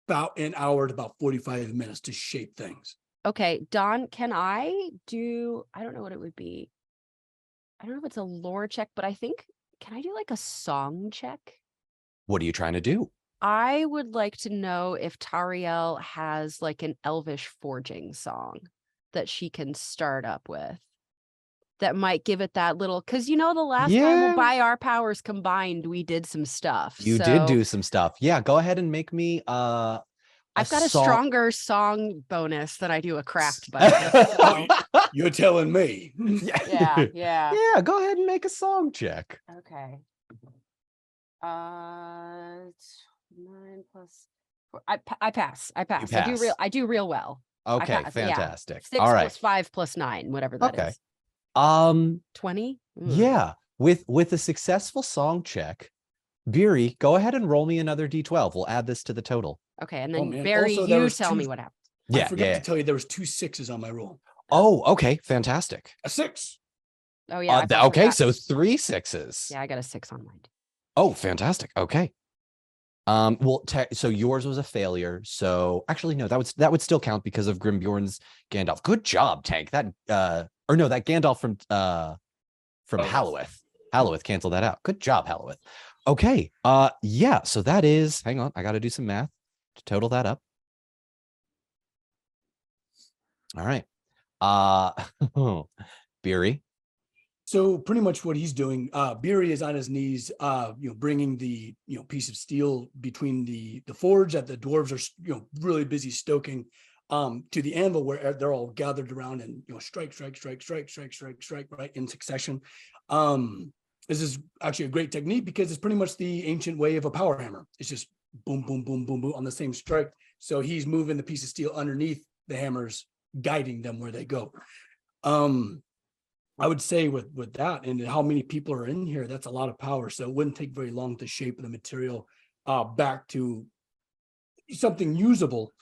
about an hour to about 45 minutes to shape things. Okay, Don, can I do, I don't know what it would be. I don't know if it's a lore check, but I think, can I do like a song check? What are you trying to do? I would like to know if Tariel has like an elvish forging song that she can start up with. That might give it that little, because you know the last time by our powers combined, we did some stuff. You did do some stuff. Yeah, go ahead and make me I've got a song. stronger song bonus than I do a craft bonus. So. You're telling me. Yeah. Yeah, go ahead and make a song check. Okay. 9 plus 4. I pass. I pass. I do real well. Okay, pass, fantastic. 6 All right. plus 5 plus 9, whatever that is. 20? Yeah, with a successful song check, Beery, go ahead and roll me another D12. We'll add this to the total. Okay, and then man. Barry, Also, there you was tell 2 me what happened. I forgot to tell you there was 2 6s on my roll. Oh, okay, fantastic. A 6. Oh yeah. Okay, so 3 6s. Yeah, I got a 6 on mine. Oh, fantastic. Okay. Well, so yours was a failure. So actually, no, that would still count because of Grimbjorn's Gandalf. Good job, Tank. That that Gandalf from Halloweth. Halloweth canceled that out. Good job, Halloweth. Okay. Yeah. So that is. Hang on, I got to do some math to total that up. All right. Beery. So pretty much what he's doing, Beery is on his knees, bringing the, piece of steel between the forge that the dwarves are, really busy stoking, to the anvil where they're all gathered around and, strike, right in succession. This is actually a great technique because it's pretty much the ancient way of a power hammer. It's just boom, boom, boom, boom, boom on the same strike. So he's moving the piece of steel underneath the hammers, guiding them where they go. I would say with that and how many people are in here, that's a lot of power. So it wouldn't take very long to shape the material back to something usable.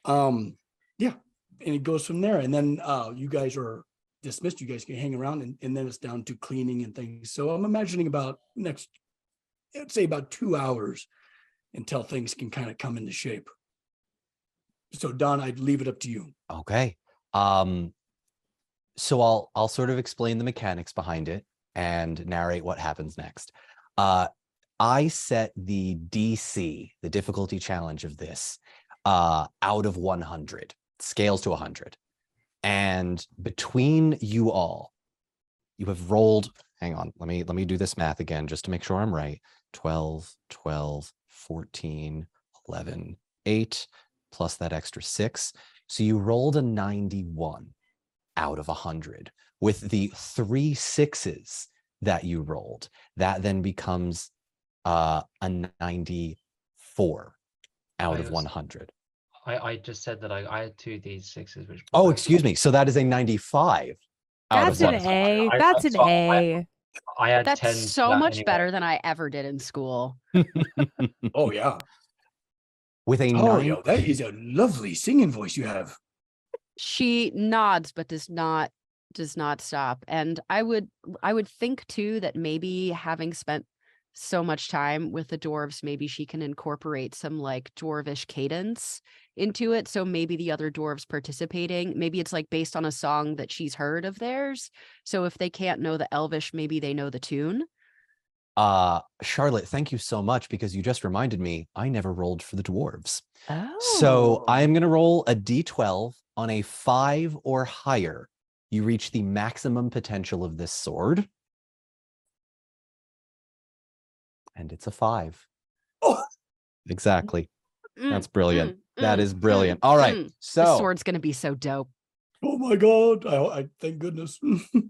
And it goes from there. And then you guys are dismissed. You guys can hang around and then it's down to cleaning and things. So I'm imagining about about 2 hours until things can kind of come into shape. So Don, I'd leave it up to you. Okay. So I'll sort of explain the mechanics behind it and narrate what happens next. I set the DC, the difficulty challenge of this, out of 100, scales to 100. And between you all, you have rolled, hang on, let me do this math again just to make sure I'm right. 12, 14, 11, 8, plus that extra 6. So you rolled a 91 out of 100. With the 3 6s that you rolled, that then becomes a 94 out of 100. I just said that I had 2 D6s, which. Oh, excuse me. So that is a 95 out That's of an 100. A. That's an A. I had That's 10 so much anyway. better than I ever did in school. Oh yeah. With a that is a lovely singing voice you have. She nods but does not stop. And I would think too that maybe having spent so much time with the dwarves, maybe she can incorporate some like dwarvish cadence into it. So maybe the other dwarves participating, maybe it's like based on a song that she's heard of theirs. So if they can't know the Elvish, maybe they know the tune. Charlotte, thank you so much, because you just reminded me I never rolled for the dwarves. Oh. So I am going to roll a d12. On a 5 or higher, you reach the maximum potential of this sword. And it's a 5. Oh, exactly. That's brilliant. That is brilliant. All right. So the sword's going to be so dope. oh my God. I thank goodness.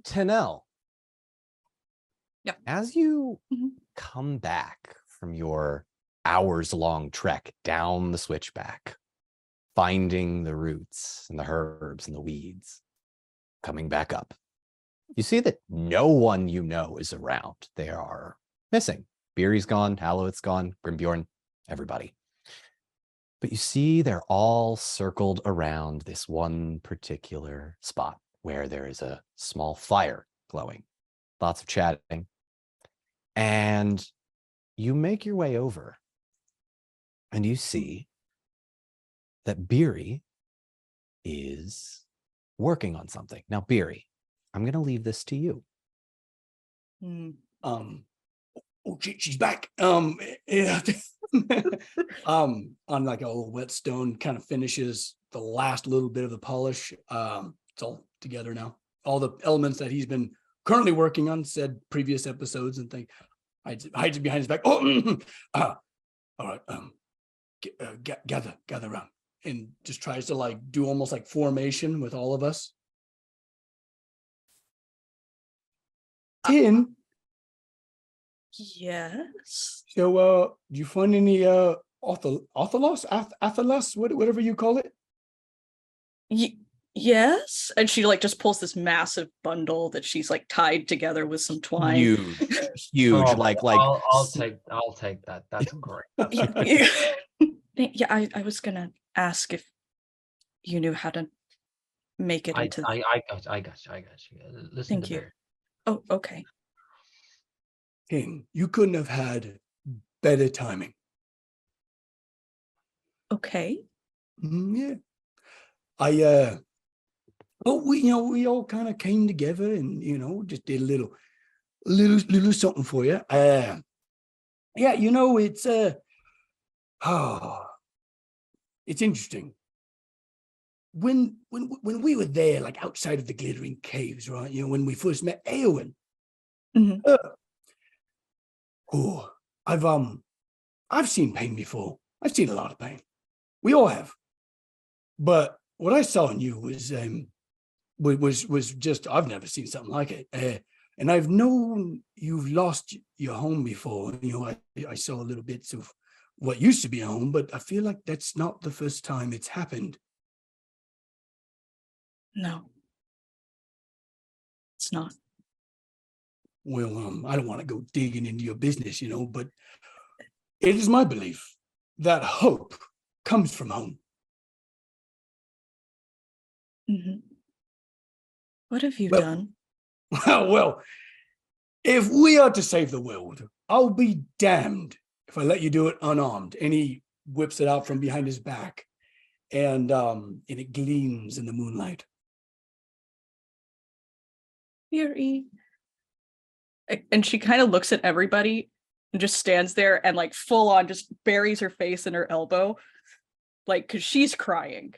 Tanel. Yep. As you come back from your hours-long trek down the switchback, finding the roots and the herbs and the weeds, coming back up, you see that no one you know is around. They are missing. Beery's gone, Hallowith's gone, Grimbjorn, everybody. But you see they're all circled around this one particular spot where there is a small fire glowing. Lots of chatting. And you make your way over and you see that Beery is working on something. Now, Beery, I'm going to leave this to you. Oh, she's back. Yeah. On like a old whetstone, kind of finishes the last little bit of the polish. It's all together now. All the elements that he's been currently working on, said previous episodes and things, hides it behind his back. Oh, all right. Gather around, and just tries to like do almost like formation with all of us. Tin. Yes. So, do you find any Athalos, whatever you call it? Yes. And she like just pulls this massive bundle that she's like tied together with some twine. Huge, Oh, like I'll take that. That's great. That's great. Yeah, I was gonna ask if you knew how to make it into. I got you. Listen Thank to you. Bear. Oh, okay. King, you couldn't have had better timing. Okay. Yeah. We all kind of came together and, just did a little something for you. Yeah, it's, it's interesting. When we were there, like outside of the glittering caves, right? When we first met Eowyn. I've seen pain before. I've seen a lot of pain. We all have. But what I saw in you was just, I've never seen something like it. And I've known you've lost your home before. I saw little bits of what used to be a home, but I feel like that's not the first time it's happened. No. It's not. Well, I don't want to go digging into your business, but it is my belief that hope comes from home. Mm-hmm. What have you done? Well, if we are to save the world, I'll be damned if I let you do it unarmed. And he whips it out from behind his back, and it gleams in the moonlight. Beery. And she kind of looks at everybody and just stands there and like full on just buries her face in her elbow, like, because she's crying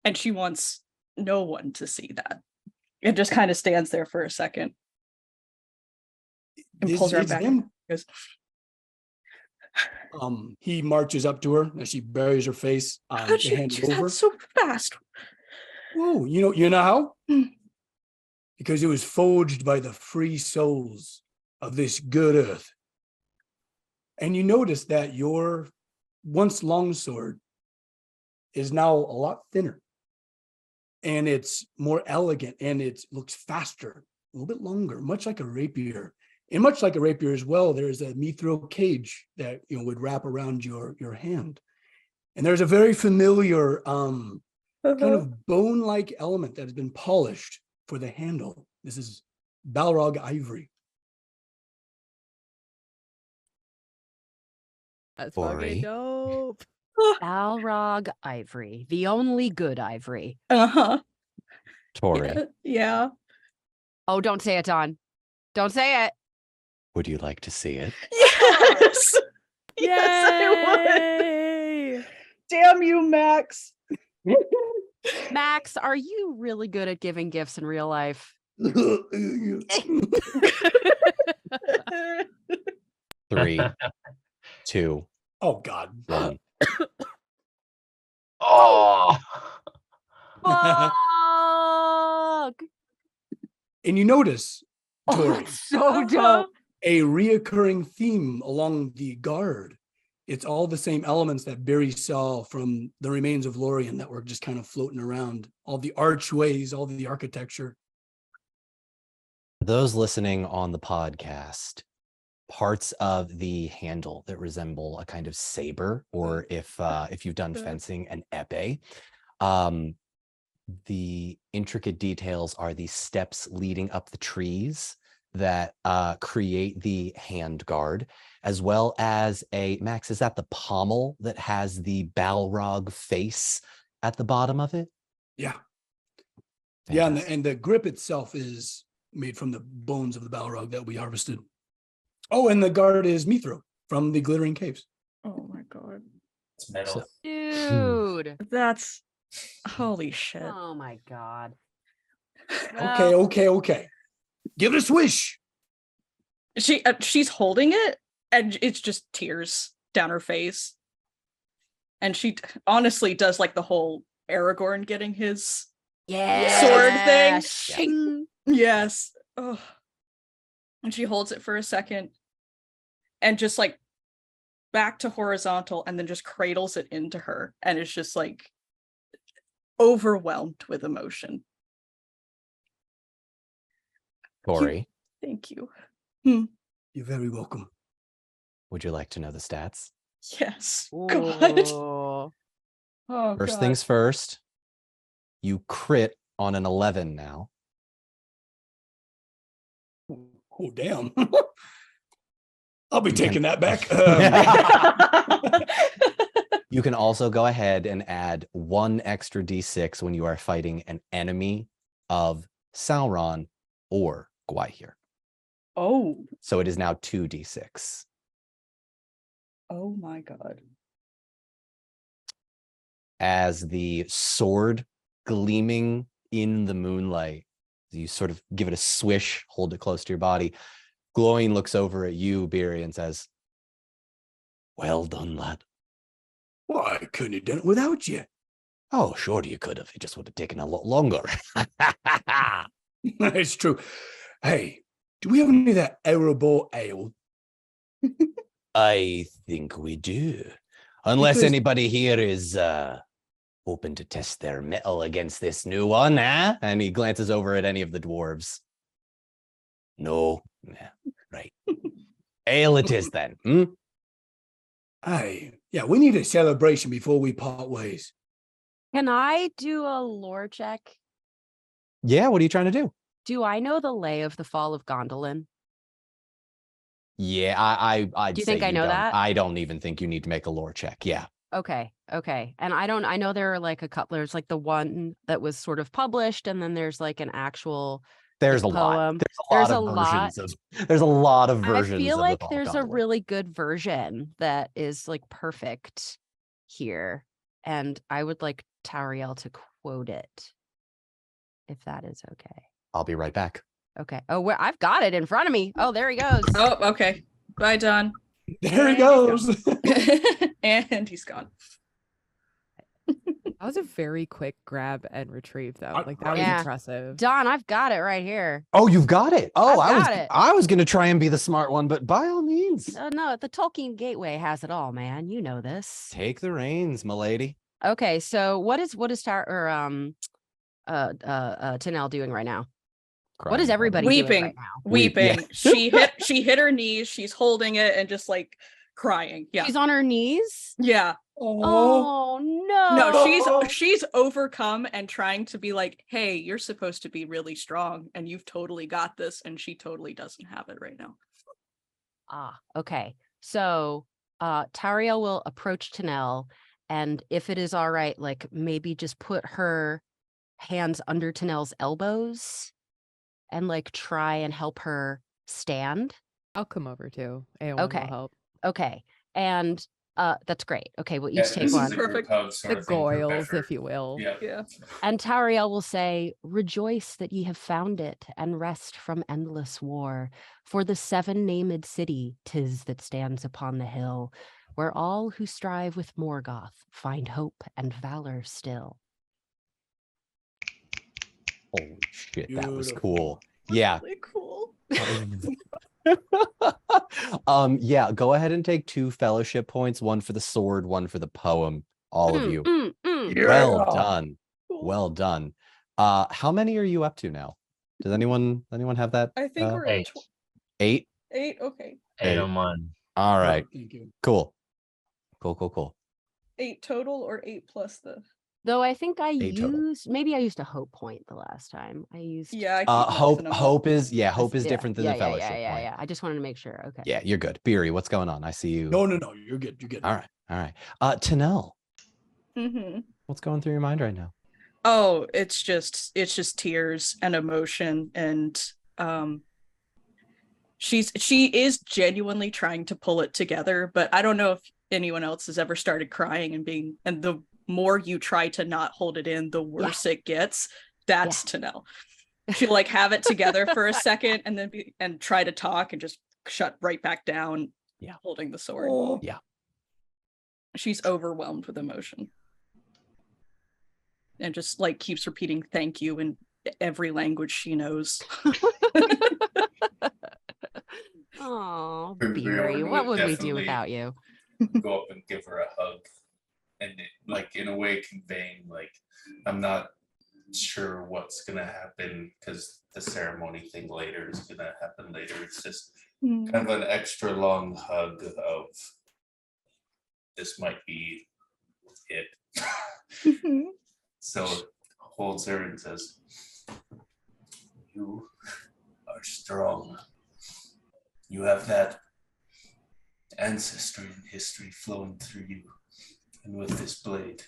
and she wants no one to see that. It just kind of stands there for a second and pulls her back. Goes, he marches up to her as she buries her face. How'd you do that so fast? Whoa, you know how? Because it was forged by the free souls of this good earth. And you notice that your once longsword is now a lot thinner. And it's more elegant, and it looks faster, a little bit longer, much like a rapier. And much like a rapier as well, there's a mithril cage that would wrap around your hand. And there's a very familiar kind of bone-like element that has been polished for the handle. This is Balrog ivory. That's Tori. fucking dope. Balrog ivory, the only good ivory. Uh-huh. Tori, Yeah. Oh, don't say it, Don. Don't say it. would you like to see it? Yes. Yes, I would. Yay! Damn you, Max. Max, are you really good at giving gifts in real life? 3, 2, Oh God. 1. Oh, Fuck! And you notice, Oh, Tori, it's so dope. a reoccurring theme along the guard. It's all the same elements that Barry saw from the remains of Lorien that were just kind of floating around. All the archways, all the architecture. For those listening on the podcast, parts of the handle that resemble a kind of saber, or if you've done fencing, an epee. The intricate details are the steps leading up the trees that create the hand guard, as well as Max, is that the pommel that has the Balrog face at the bottom of it? Yeah. Fantastic. Yeah, and the grip itself is made from the bones of the Balrog that we harvested. Oh, and the guard is Mithro from the Glittering Caves. Oh my God. It's metal. So- Dude. That's holy shit. Oh my God. Okay. Give it a swish. She's holding it and it's just tears down her face. And she honestly does like the whole Aragorn getting his sword thing. Shing. Yes. Oh. And she holds it for a second and just like back to horizontal and then just cradles it into her and is just like overwhelmed with emotion. Tori, Thank you. You're very welcome. would you like to know the stats? Yes. God. Ooh. Oh, First God. things first, you crit on an 11 now. Oh, damn. I'll be You can- taking that back. You can also go ahead and add 1 extra d6 when you are fighting an enemy of Sauron or Gwaihir. Oh. So it is now 2d6. Oh my God. As the sword gleaming in the moonlight, you sort of give it a swish, hold it close to your body. Glowing looks over at you, Beery, and says, "Well done, lad." Why couldn't have done it without you? Oh, sure you could have. It just would have taken a lot longer. It's true. Hey, do we have any of that Erebor ale? I think we do. Unless Because- anybody here is hoping to test their metal against this new one, eh? And he glances over at any of the dwarves. No. Yeah, right. Ale it is then. Hmm? Hey, yeah, we need a celebration before we part ways. Can I do a lore check? Yeah, what are you trying to do? Do I know the lay of the fall of Gondolin? Yeah, I'd Do you say think I know don't. that? I don't even think you need to make a lore check. Yeah. Okay. And I know there are like a couple, there's like the one that was sort of published, and then there's like an actual There's a like, lot. poem. There's There's a a lot of lot. versions of there's a lot of I versions feel of like the Fall of there's a Gondolin. really good version that is like perfect here. And I would like Tariel to quote it, if that is okay. I'll be right back. Okay. Oh, I've got it in front of me. Oh, there he goes. Oh, okay. Bye, Don. There he There you goes. And he's gone. That was a very quick grab and retrieve, though. Like that was Yeah. impressive. Don, I've got it right here. Oh, you've got it. Oh, I've got it. I was gonna try and be the smart one, but by all means, No, the Tolkien Gateway has it all, man. You know this. take the reins, milady. Okay, so what is Tanel doing right now? What is Crying, everybody probably. doing Weeping. right now? Weeping. Yeah. She hit her knees. She's holding it and just like crying. Yeah. She's on her knees. Yeah. Oh no. No, she's overcome and trying to be like, hey, you're supposed to be really strong and you've totally got this, and she totally doesn't have it right now. Okay. So Tariel will approach Tanel, and if it is all right, like maybe just put her hands under Tanel's elbows and like try and help her stand. I'll come over too. Aowen Okay. will help. Okay. And that's great. Okay, we'll Yeah, each take this one. is a group Perfect. hug sort The of thing for goils, better. if you will. Yeah. Yeah. And Tariel will say, "Rejoice that ye have found it, and rest from endless war. For the 7-named city 'tis that stands upon the hill, where all who strive with Morgoth find hope and valor still." Holy shit, that was Beautiful. cool. Yeah. Really cool. Yeah, go ahead and take 2 fellowship points, 1 for the sword, 1 for the poem. All of you. Well done. Cool. Well done. How many are you up to now? Does anyone have that? I think we're at 8. 8? 8. Okay. 8 on mine. All right. Thank you. Cool. Cool. 8 total or 8 plus the. Though I think I 8 total. used a hope point the last time. I used Yeah. I keep Hope messing 'em up. hope is hope is Yeah, different than the fellowship point. Yeah. I just wanted to make sure. Okay. Yeah, you're good. Beery, what's going on? I see you. No, you're good. You're good. All right. Tanel, Mm-hmm. what's going through your mind right now? Oh, it's just tears and emotion, and she is genuinely trying to pull it together, but I don't know if anyone else has ever started crying and the more you try to not hold it in, the worse it gets. That's Tanel. She'll like have it together for a second and then try to talk and just shut right back down. Yeah. Holding the sword. Oh. Yeah. She's overwhelmed with emotion. And just like keeps repeating thank you in every language she knows. Oh, Beery Beery, what would we do definitely without you? Go up and give her a hug, and like in a way conveying like I'm not sure what's gonna happen because the ceremony thing later is gonna happen later. It's just kind of an extra long hug of this might be it. So holds her and says, "You are strong. You have that ancestry and history flowing through you. And with this blade,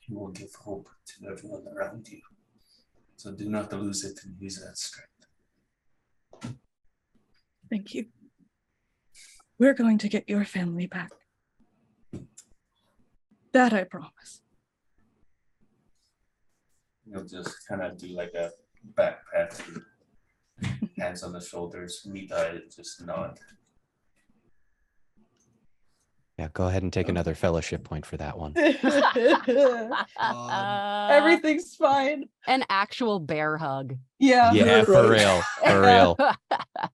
you will give hope to everyone around you. So do not lose it and use that strength." Thank you. We're going to get your family back. That I promise. You'll just kind of do like a back pat, hands on the shoulders, meet eye, and just nod. Yeah, go ahead and take another fellowship point for that one. Everything's fine. An actual bear hug. Yeah. Yeah, for real. For real.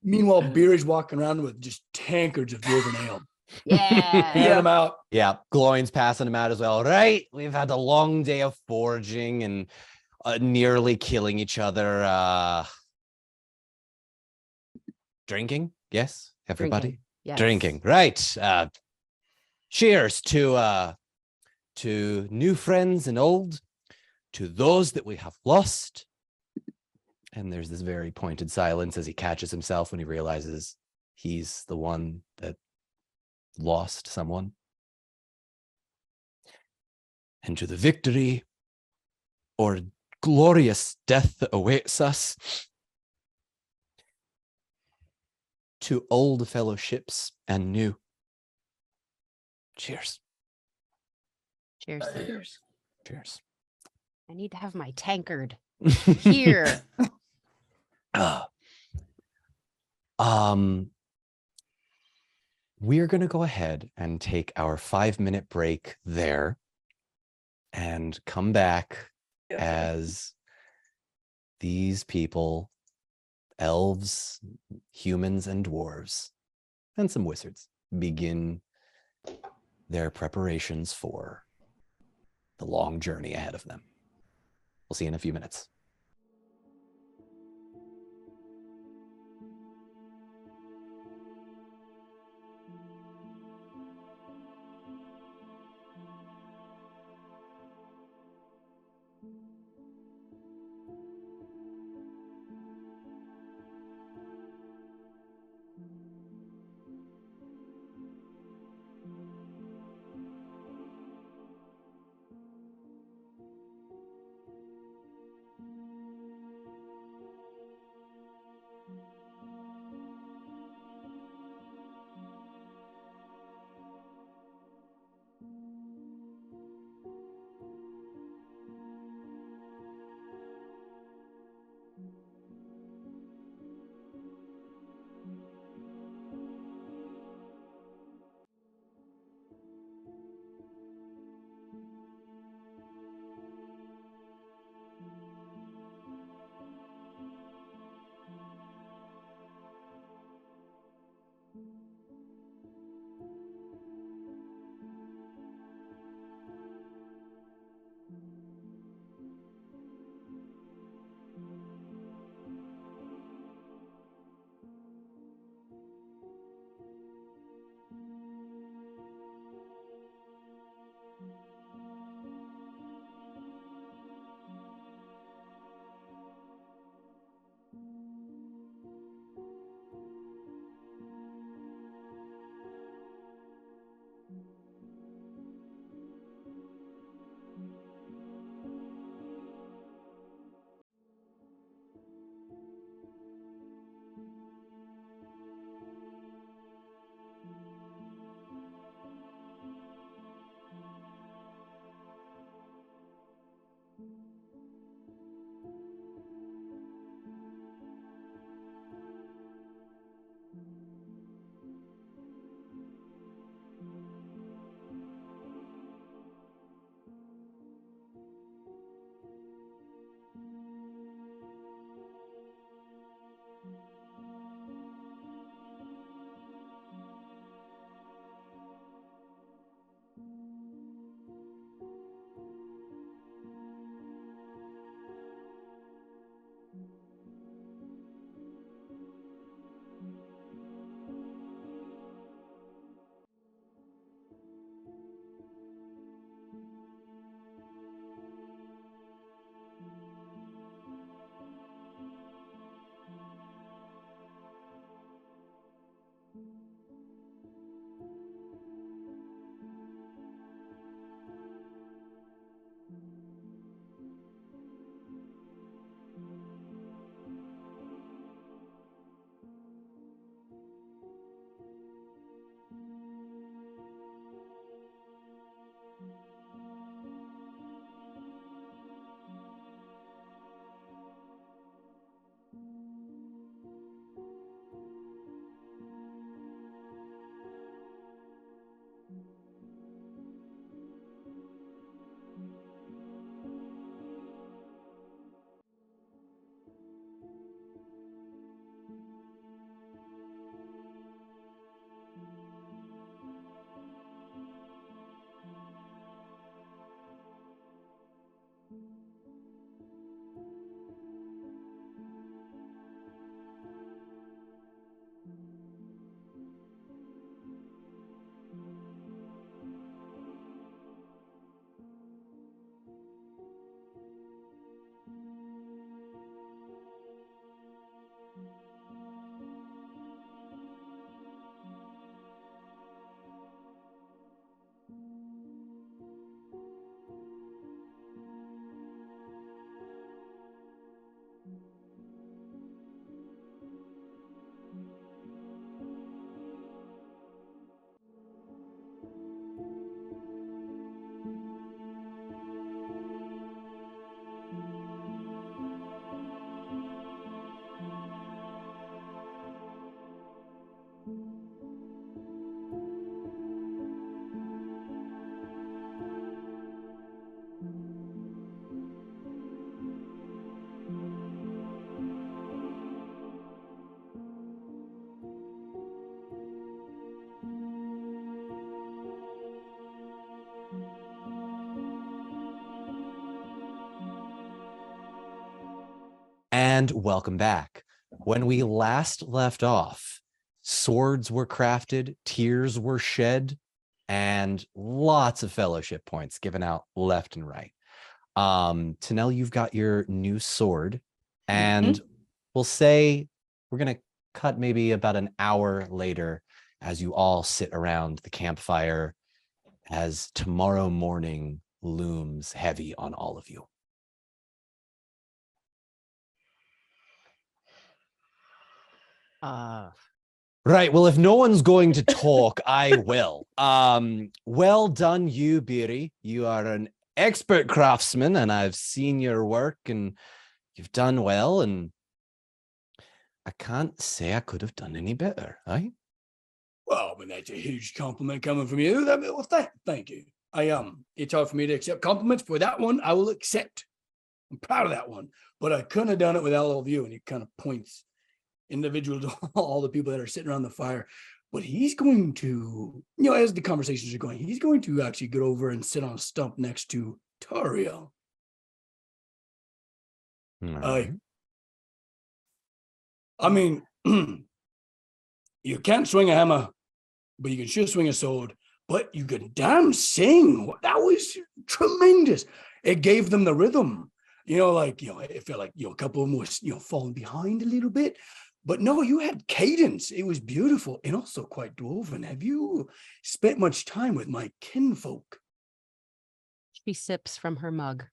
Meanwhile, Beery's walking around with just tankards of dwarven ale. Yeah. Hand them out. Yeah, Gloin's passing them out as well. Right, we've had a long day of foraging and nearly killing each other. Drinking, yes, everybody. Yes. Drinking, right. Cheers to new friends and old, to those that we have lost. And there's this very pointed silence as he catches himself when he realizes he's the one that lost someone. And to the victory or glorious death that awaits us. To old fellowships and new. Cheers. Cheers. Cheers. Cheers. I need to have my tankard here. We're going to go ahead and take our 5-minute break there and come back as these people, elves, humans, and dwarves, and some wizards, begin their preparations for the long journey ahead of them. We'll see you in a few minutes. And welcome back. When we last left off, swords were crafted, tears were shed, and lots of fellowship points given out left and right. Tanel, you've got your new sword, and we'll say we're going to cut maybe about an hour later as you all sit around the campfire as tomorrow morning looms heavy on all of you. Right. Well, if no one's going to talk, I will. Well done, you, Beery. You are an expert craftsman, and I've seen your work, and you've done well, and I can't say I could have done any better, right? Well, I mean, that's a huge compliment coming from you. Well, thank you. It's hard for me to accept compliments. For that one, I will accept. I'm proud of that one. But I couldn't have done it without all of you. And he kind of points individual to all the people that are sitting around the fire. But he's going to, as the conversations are going, he's going to actually get over and sit on a stump next to Taria. Right. I mean, you can't swing a hammer, but you can sure swing a sword. But you can damn sing. That was tremendous. It gave them the rhythm. It felt like, a couple of them was, falling behind a little bit. But no, you had cadence. It was beautiful and also quite dwarven. Have you spent much time with my kinfolk? She sips from her mug.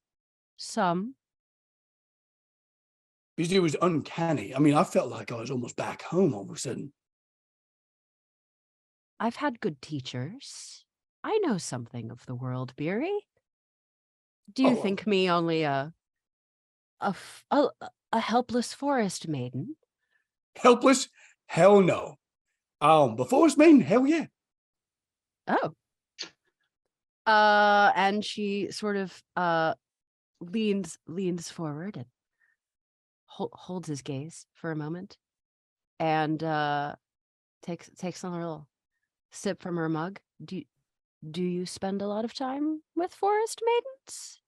Some. Because it was uncanny. I mean, I felt like I was almost back home all of a sudden. I've had good teachers. I know something of the world, Beery. Do you think me only a helpless forest maiden? Helpless? Hell no. The forest maiden? Hell yeah. Oh. And she sort of leans forward and holds his gaze for a moment, and takes a little sip from her mug. Do you spend a lot of time with forest maidens?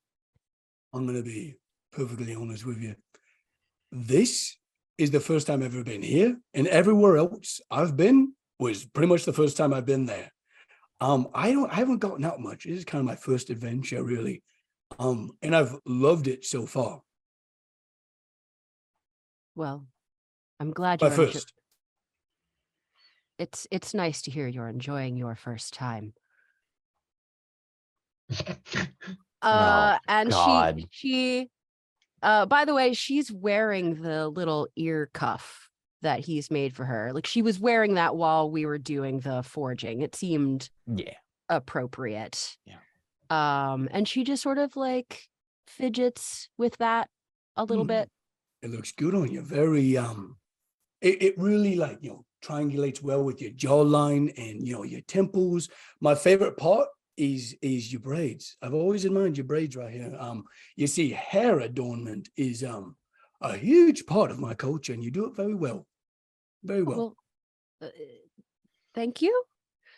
I'm gonna be perfectly honest with you. This is the first time I've ever been here, and everywhere else I've been was pretty much the first time I've been there. I haven't gotten out much. This is kind of my first adventure, really. And I've loved it so far. Well, I'm glad My you're first. It's nice to hear you're enjoying your first time. And God. she by the way, she's wearing the little ear cuff that he's made for her. Like, she was wearing that while we were doing the forging. It seemed appropriate. Yeah. And she just sort of like fidgets with that a little bit. It looks good on you. Very it really triangulates well with your jawline and your temples. My favorite part is your braids. I've always admired your braids right here. You see, hair adornment is a huge part of my culture, and you do it very well. Very well. Thank you.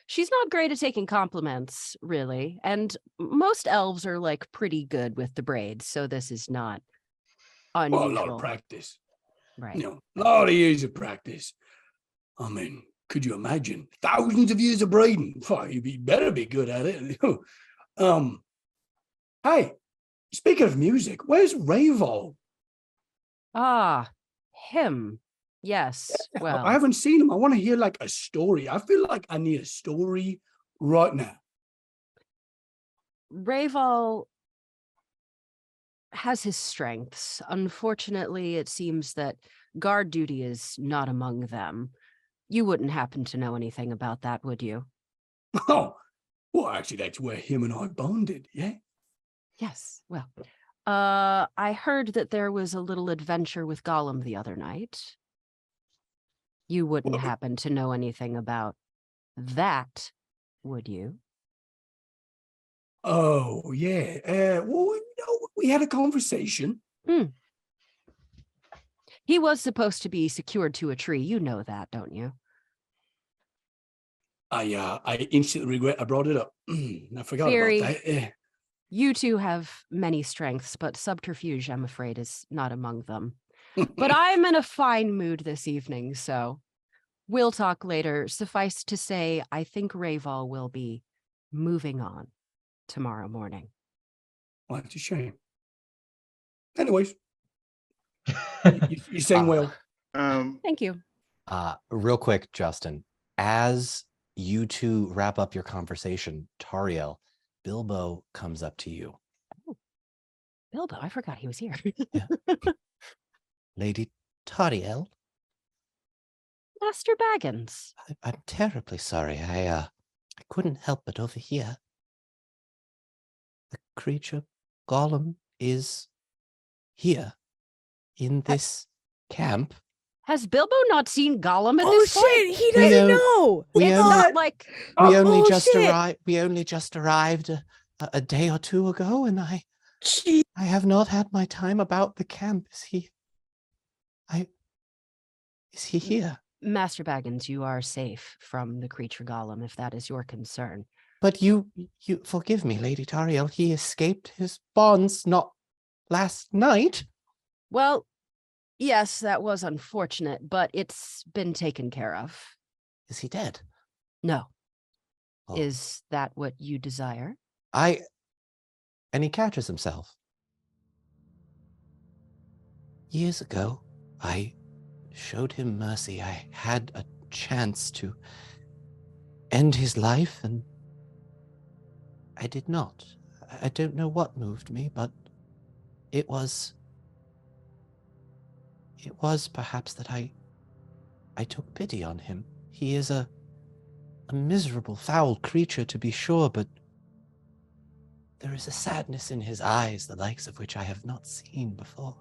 She's not great at taking compliments, really. And most elves are like pretty good with the braids, so this is not unusual. Well, a lot of practice. Right. A lot of years of practice. I mean, could you imagine thousands of years of braiding? You better be good at it. Hey, speaking of music, where's Rayval? Ah, him. Yes. Well, I haven't seen him. I want to hear like a story. I feel like I need a story right now. Rayval has his strengths. Unfortunately, it seems that guard duty is not among them. You wouldn't happen to know anything about that, would you? Oh, well, actually, that's where him and I bonded, yeah? Yes. Well, I heard that there was a little adventure with Gollum the other night. You wouldn't happen to know anything about that, would you? Oh, yeah. Well, we had a conversation. He was supposed to be secured to a tree. You know that, don't you? I instantly regret I brought it up. I forgot Very, about that. You two have many strengths, but subterfuge, I'm afraid, is not among them. But I'm in a fine mood this evening, so we'll talk later. Suffice to say, I think Rayval will be moving on tomorrow morning. Well, that's a shame. Anyways, you sang well. Thank you. Real quick, Justin, as you two wrap up your conversation, Tariel, Bilbo comes up to you. Oh, Bilbo, I forgot he was here. Yeah. Lady Tariel? Master Baggins. I'm terribly sorry. I couldn't help but overhear. The creature Gollum is here in this camp. Has Bilbo not seen Gollum at Oh this point? shit, he doesn't know. We It's only, not like we only oh, just shit. arrived. We only just arrived a day or two ago, and I Gee, have not had my time about the camp. Is he here? Master Baggins, you are safe from the creature Gollum, if that is your concern. But you forgive me, Lady Tariel. He escaped his bonds not last night. Well, yes, that was unfortunate, but it's been taken care of. Is he dead? No. Oh. Is that what you desire? And he catches himself. Years ago, I showed him mercy. I had a chance to end his life, and I did not. I don't know what moved me, but it was perhaps that I took pity on him. He is a miserable, foul creature, to be sure, but there is a sadness in his eyes, the likes of which I have not seen before.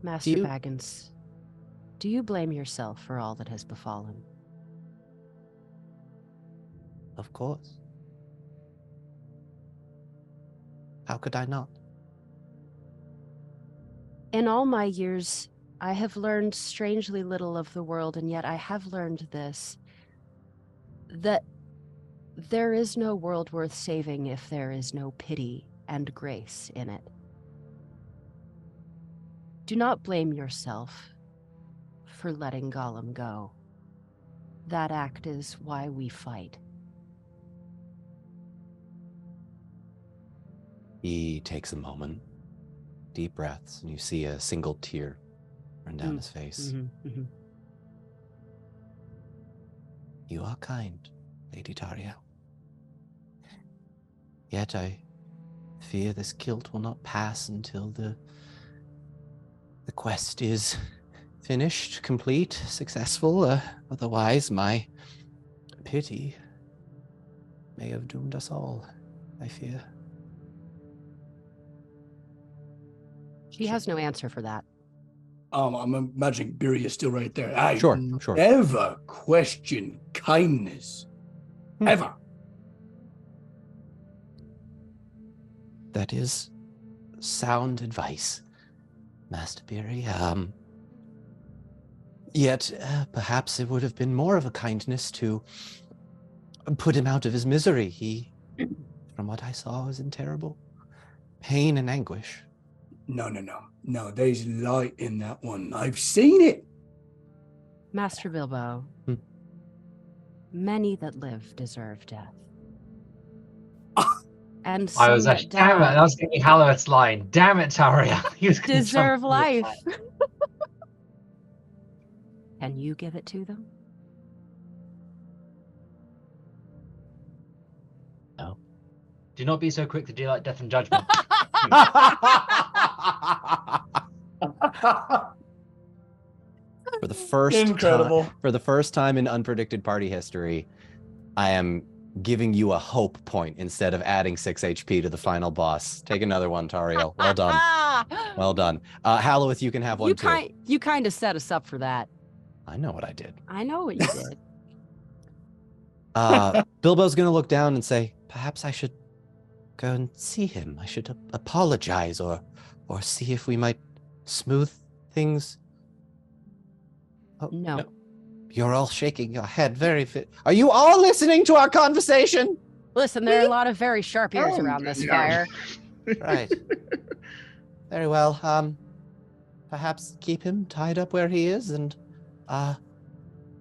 Master Baggins, do you blame yourself for all that has befallen? Of course. How could I not? In all my years, I have learned strangely little of the world, and yet I have learned this, that there is no world worth saving if there is no pity and grace in it. Do not blame yourself for letting Gollum go. That act is why we fight. He takes a moment, deep breaths, and you see a single tear run down his face. You are kind, Lady Tariel. Yet I fear this guilt will not pass until the quest is finished, complete, successful. Otherwise, my pity may have doomed us all, I fear. She has no answer for that. I'm imagining Beery is still right there. I Sure. never question kindness. Ever. That is sound advice, Master Beery. Yet, perhaps it would have been more of a kindness to put him out of his misery. He, from what I saw, was in terrible pain and anguish. No, there's light in that one. I've seen it. Master Bilbo, many that live deserve death. And I was some actually, that damn it, die that was going to be Hallowed's line. Damn it, Tariel. He was gonna jump deserve on life. it. Can you give it to them? No. Do not be so quick to do like death and judgment. For the first Incredible. for the first time in Unpredicted Party history, I am giving you a hope point instead of adding 6 HP to the final boss. Take another one, Tariel. Well done. Well done. Halloweth, you can have one too. You kind of set us up for that. I know what I did. I know what you did. Bilbo's going to look down and say, perhaps I should go and see him. I should apologize or see if we might smooth things. Oh, No. You're all shaking your head very fit. Are you all listening to our conversation? Listen, there are a lot of very sharp ears around this fire. Right. Very well. Perhaps keep him tied up where he is, and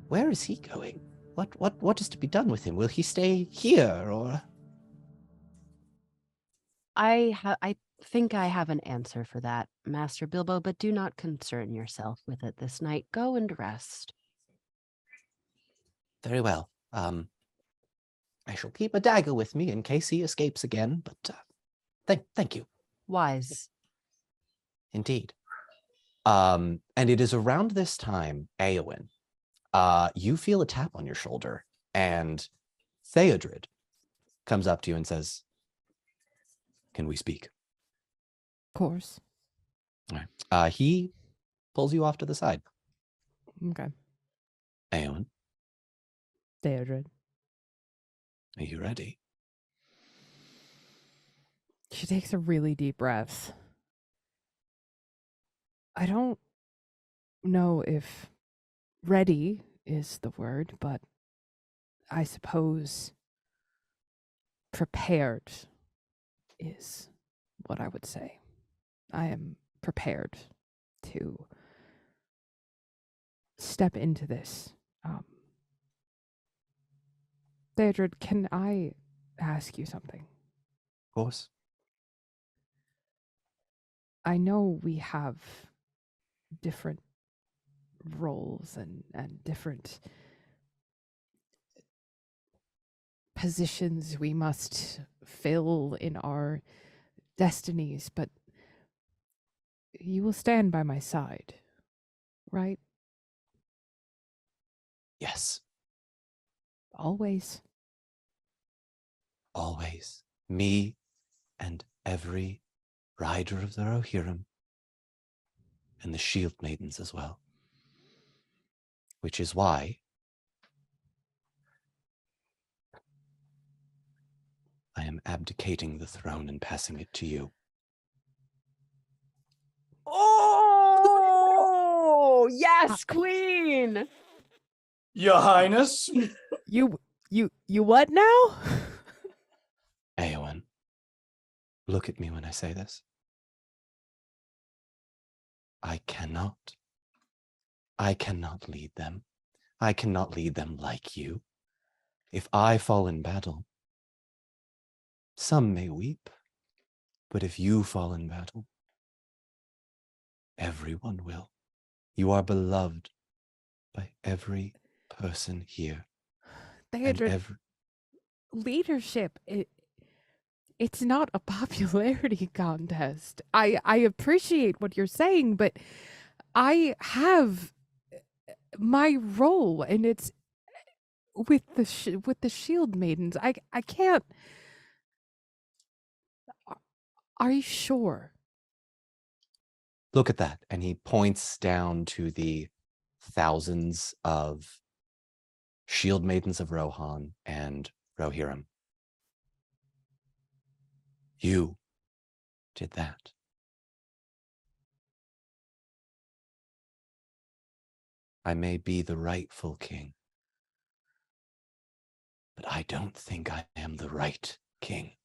where is he going? What is to be done with him? Will he stay here, or? I think I have an answer for that, Master Bilbo, but do not concern yourself with it this night. Go and rest. Very well. I shall keep a dagger with me in case he escapes again, but thank you. Wise. Indeed. And it is around this time, Eowyn, you feel a tap on your shoulder, and Theodred comes up to you and says, "Can we speak?" Of course. All right. He pulls you off to the side. Okay. Eowyn, Theodred. are you ready? She takes a really deep breath. I don't know if ready is the word, but I suppose prepared is what I would say. I am prepared to step into this. Theodred, can I ask you something? Of course. I know we have different roles and different positions we must fill in our destinies, but you will stand by my side, right? Yes. Always. Always. Me and every rider of the Rohirrim, and the Shield Maidens as well. Which is why I am abdicating the throne and passing it to you. Oh, yes, Queen. Your Highness. You what now? Eowyn, look at me when I say this. I cannot lead them. I cannot lead them like you. If I fall in battle, some may weep, but if you fall in battle, everyone will. You are beloved by every person here. Theodred, leadership, it's not a popularity contest. I appreciate what you're saying, but I have my role, and it's with the Shield Maidens. I can't. Are you sure? Look at that. And he points down to the thousands of Shield Maidens of Rohan and Rohirrim. You did that. I may be the rightful king, but I don't think I am the right king.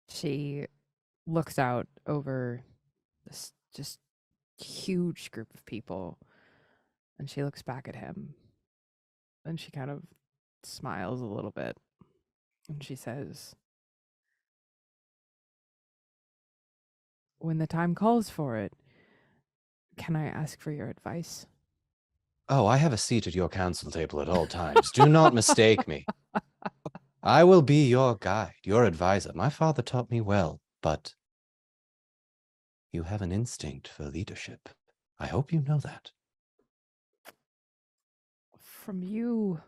She looks out over this just huge group of people, and she looks back at him, and she kind of smiles a little bit, and she says, "When the time calls for it, can I ask for your advice?" Oh, I have a seat at your council table at all times. Do not mistake me. I will be your guide, your advisor. My father taught me well, but you have an instinct for leadership. I hope you know that. From you,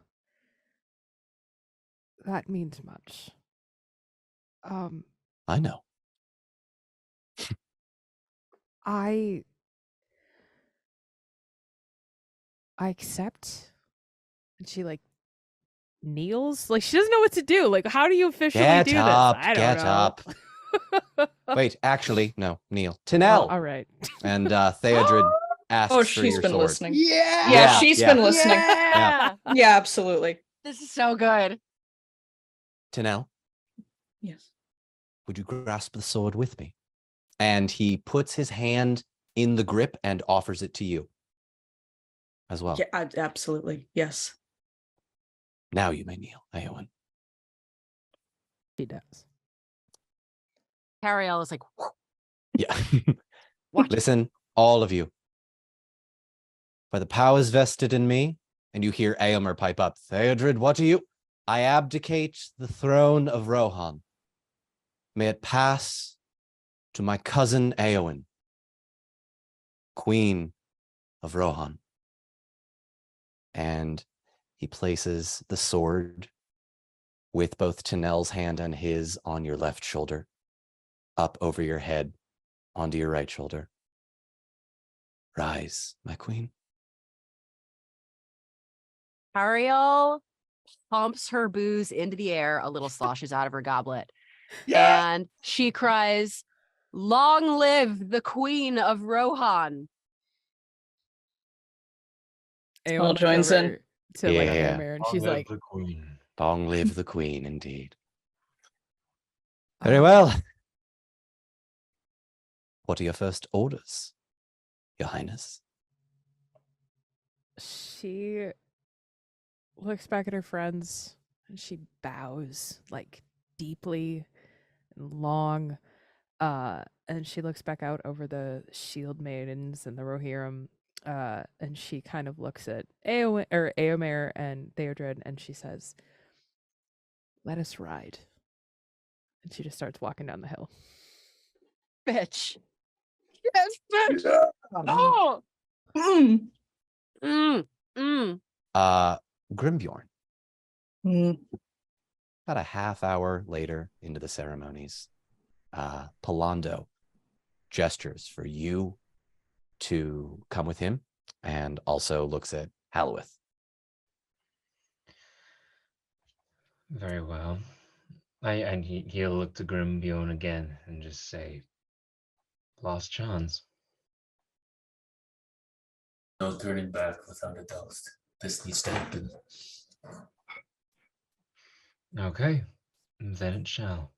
that means much. I know. I accept. And she kneels. She doesn't know what to do. How do you officially do this? I don't know. Up. Wait, actually, no, kneel. Tinel. All right. And Theodred asks for she's your been sword. listening. Yeah. She's been listening. Yeah. Yeah, absolutely. This is so good. Tinel, Yes. would you grasp the sword with me? And he puts his hand in the grip and offers it to you as well. Yeah, absolutely. Yes. Now you may kneel, Eowyn. He does. Cariel is like, "Whoa, Yeah. watch it." Listen, all of you. By the powers vested in me, and you hear Eomer pipe up, Theodred, what are you? I abdicate the throne of Rohan. May it pass to my cousin Eowyn, Queen of Rohan. And he places the sword with both Tanel's hand and his on your left shoulder, up over your head, onto your right shoulder. Rise, my queen. Cariel pumps her booze into the air, a little sloshes out of her goblet, Yeah. and she cries, "Long live the Queen of Rohan!" Aeon All looks joins in. over to like Yeah. Eomer, and Long she's live like, the queen. Long live the queen, indeed. Very well. What are your first orders, Your Highness? She looks back at her friends and she bows like deeply and long. And she looks back out over the shield maidens and the Rohirrim. And she kind of looks at Eomer and Theodred, and she says, "Let us ride." And she just starts walking down the hill. Bitch. Yes, bitch. Yeah. Oh. Mm. Mm. Grimbjorn, Mm. about a half hour later into the ceremonies, Palando gestures for you to come with him and also looks at Halloweth. Very well. He'll look to Grimbion again and just say, "Lost chance." No turning back without a doubt. This needs to happen. Okay, then it shall.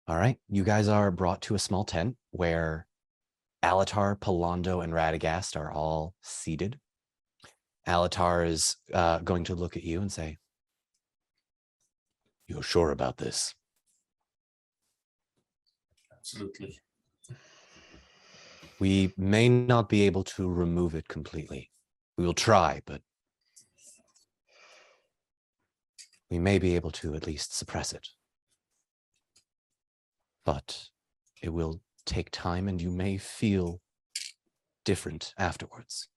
All right, you guys are brought to a small tent where Alatar, Palando, and Radagast are all seated. Alatar is going to look at you and say, "You're sure about this?" Absolutely. We may not be able to remove it completely. We will try, but we may be able to at least suppress it. But it will take time and you may feel different afterwards.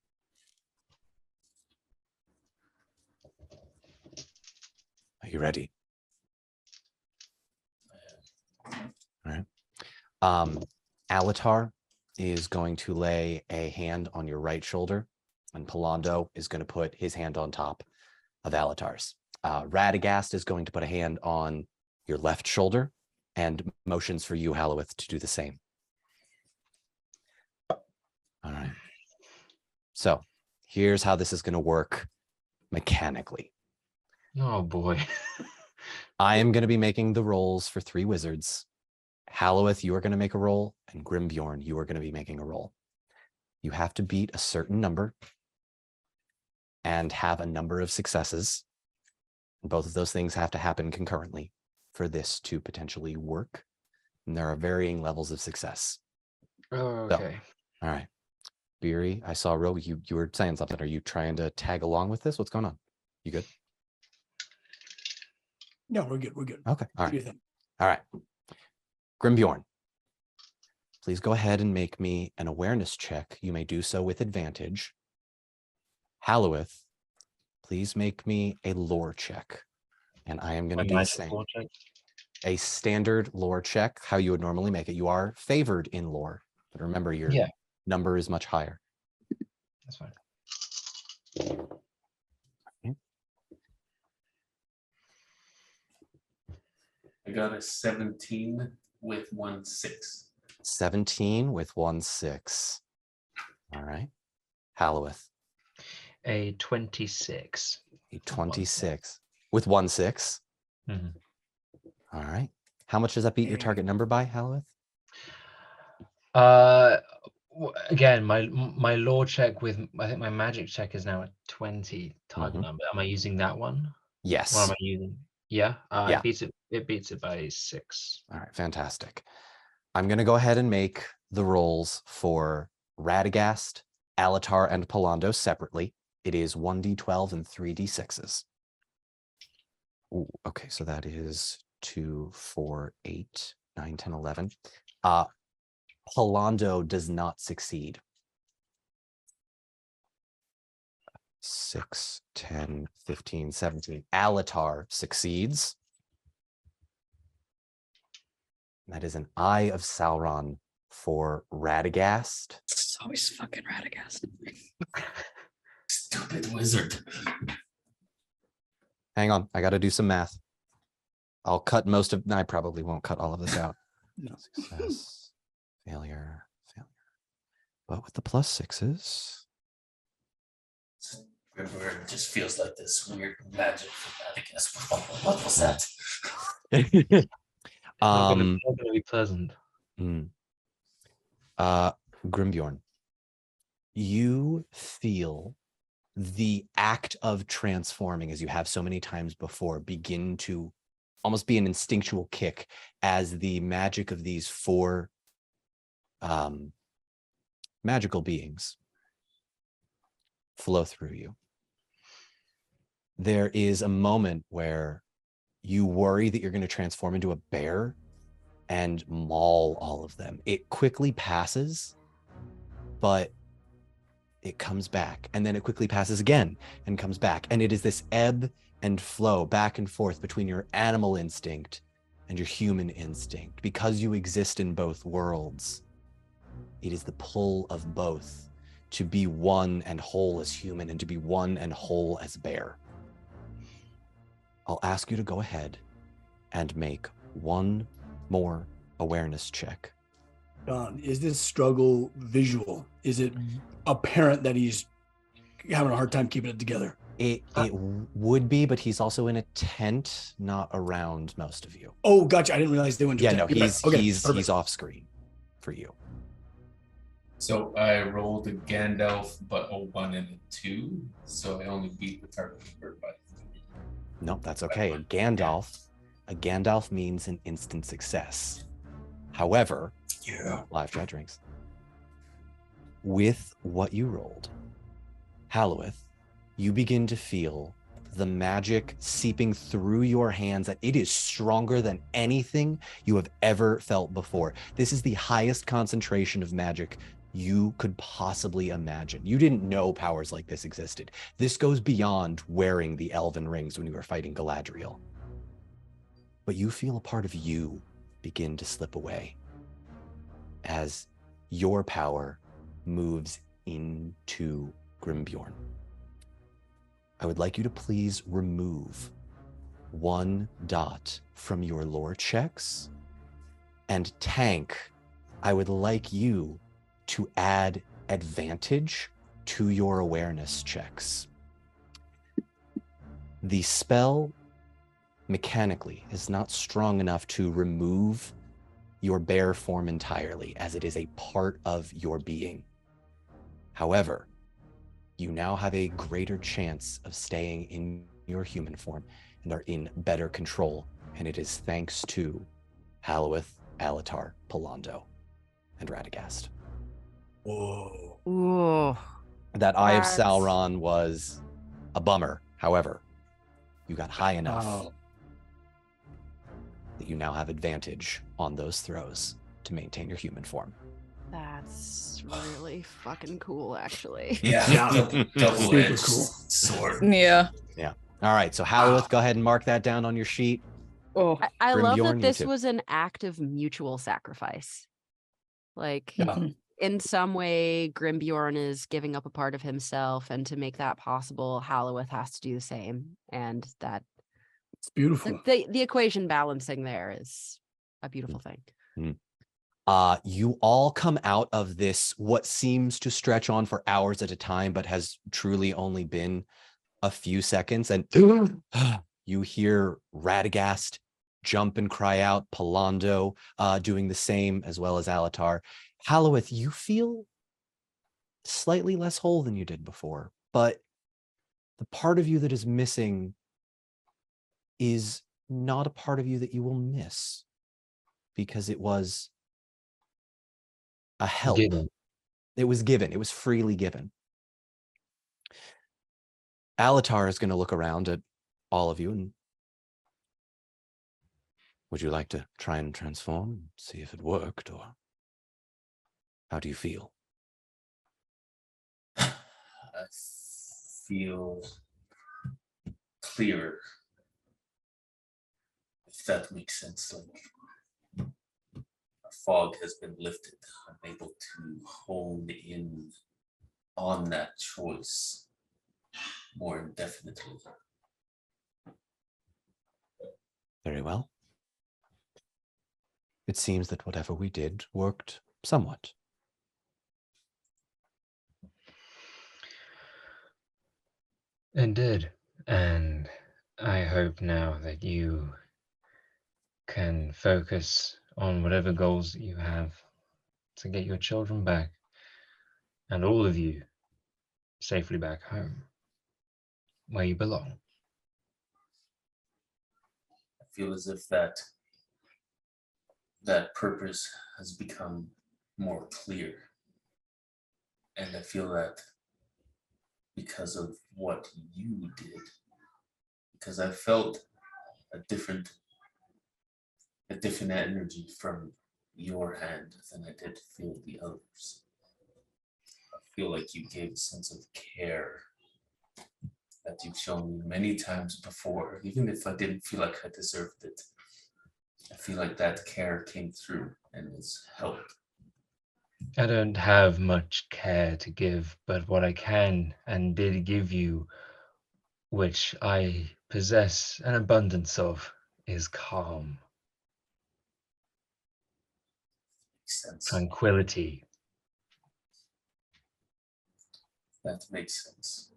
Are you ready? All right. Alatar is going to lay a hand on your right shoulder, and Palando is going to put his hand on top of Alatar's. Radagast is going to put a hand on your left shoulder and motions for you, Halloweth, to do the same. All right. So here's how this is going to work mechanically. Oh boy. I am going to be making the rolls for 3 wizards. Halloweth, you are going to make a roll, and Grimbjorn, you are going to be making a roll. You have to beat a certain number and have a number of successes. Both of those things have to happen concurrently for this to potentially work. And there are varying levels of success. Oh, So, okay. all right. Beery, I saw Ro, you were saying something. Are you trying to tag along with this? What's going on? You good? No, we're good. We're good. Okay. All Do your right. thing. All right. Grimbjorn, please go ahead and make me an awareness check. You may do so with advantage. Halloweth, please make me a lore check. And I am going to do the same. A standard lore check, how you would normally make it. You are favored in lore, but remember your number is much higher. That's fine. Okay. I got a 17 with 1 6. 17 with 1 6. All right. Halloweth. A 26. A 26 with 1 6. Mm-hmm. All right. How much does that beat your target number by, Halowith? Again, my law check with I think my magic check is now at 20 target number. Am I using that one? Yes. What am I using? Yeah. Yeah. It beats it by 6. All right, fantastic. I'm going to go ahead and make the rolls for Radagast, Alatar, and Palando separately. It is 1d12 and 3d6s. Ooh, okay, so that is 2, 4, 8, 9, 10, 11. Palando does not succeed. 6, 10, 15, 17. Alatar succeeds. That is an Eye of Sauron for Radagast. It's always fucking Radagast. Stupid wizard. Hang on, I got to do some math. I'll cut most of. I probably won't cut all of this out. No. Success, failure. But with the plus 6s, It just feels like this weird magic from Abdication. What was that? Not gonna be pleasant. Grimbjorn, you feel the act of transforming, as you have so many times before, begin to almost be an instinctual kick as the magic of these 4 magical beings flow through you. There is a moment where you worry that you're going to transform into a bear and maul all of them. It quickly passes, but it comes back, and then it quickly passes again and comes back. And it is this ebb and flow back and forth between your animal instinct and your human instinct. Because you exist in both worlds, it is the pull of both to be one and whole as human and to be one and whole as bear. I'll ask you to go ahead and make one more awareness check. Don, is this struggle visual? Is it apparent that he's having a hard time keeping it together? It would be, but he's also in a tent, not around most of you. Oh, gotcha. I didn't realize they went to Yeah, a no, tent. he's off screen for you. So I rolled a Gandalf, but a 1 and a 2, so I only beat the target number by 3. No, that's okay. A Gandalf means an instant success. However, live chat drinks. With what you rolled, Halowith, you begin to feel the magic seeping through your hands, that it is stronger than anything you have ever felt before. This is the highest concentration of magic you could possibly imagine. You didn't know powers like this existed. This goes beyond wearing the elven rings when you were fighting Galadriel. But you feel a part of you begin to slip away as your power moves into Grimbjorn. I would like you to please remove 1 dot from your lore checks, and Tank, I would like you to add advantage to your awareness checks. The spell mechanically is not strong enough to remove your bear form entirely, as it is a part of your being. However, you now have a greater chance of staying in your human form and are in better control, and it is thanks to Halowith, Alatar, Palando, and Radagast. Whoa. Ooh. That Eye of Sauron was a bummer. However, you got high enough that you now have advantage on those throws to maintain your human form. That's really fucking cool, actually. Yeah. Double-edged Super cool. sword. Yeah. All right, so Halowith, go ahead and mark that down on your sheet. Oh, I love Grimbjorn, that you this too. was an act of mutual sacrifice. Like, Yeah. in some way, Grimbjorn is giving up a part of himself, and to make that possible, Halowith has to do the same. And that It's beautiful. the equation balancing there is a beautiful thing. You all come out of this, what seems to stretch on for hours at a time, but has truly only been a few seconds, and you hear Radagast jump and cry out. Palando doing the same, as well as Alatar. Halloweth, you feel slightly less whole than you did before, but the part of you that is missing is not a part of you that you will miss, because it was a help. Given. It was given. It was freely given. Alatar is going to look around at all of you and would you like to try and transform and see if it worked, or how do you feel? I feel clearer, if that makes sense. Like a fog has been lifted. I'm able to hone in on that choice more indefinitely. Very well. It seems that whatever we did worked somewhat. It did. And I hope now that you can focus on whatever goals that you have to get your children back and all of you safely back home where you belong. I feel as if that purpose has become more clear. And I feel that because of what you did, because I felt a different energy from your hand than I did feel the others. I feel like you gave a sense of care that you've shown me many times before, even if I didn't feel like I deserved it. I feel like that care came through and has helped. I don't have much care to give, but what I can and did give you, which I possess an abundance of, is calm, Makes sense. tranquility. That makes sense.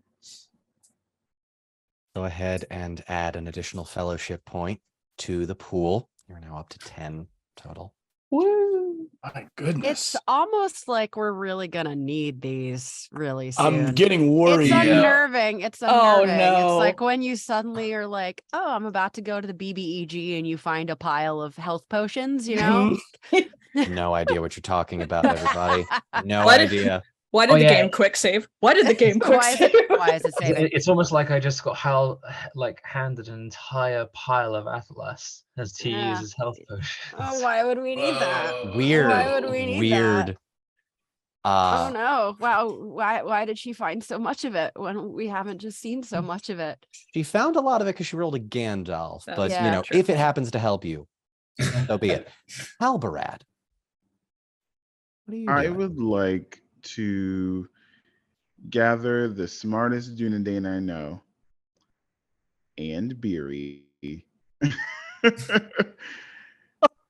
Go ahead and add an additional fellowship point to the pool. You're now up to 10 total. Woo! My goodness. It's almost like we're really gonna need these really soon. I'm getting worried. It's unnerving. It's Oh, unnerving. no. It's like when you suddenly are like, oh, I'm about to go to the BBEG and you find a pile of health potions, you know? No idea what you're talking about, everybody. No What? idea. Why did Oh, the yeah. game quick save? Why did the game quick Why is save? it? Why is it saving? It's almost like I just got handed an entire pile of Atlas as to Yeah. use as health potions. Oh, why would we need that? Weird. Why would we need Weird. that? Oh no! Wow, why did she find so much of it when we haven't just seen so much of it? She found a lot of it because she rolled a Gandalf, That but was you know, true. if it happens to help you, so be it. Halbarad, what are you I doing? would like to gather the smartest Dunedain I know and Beery.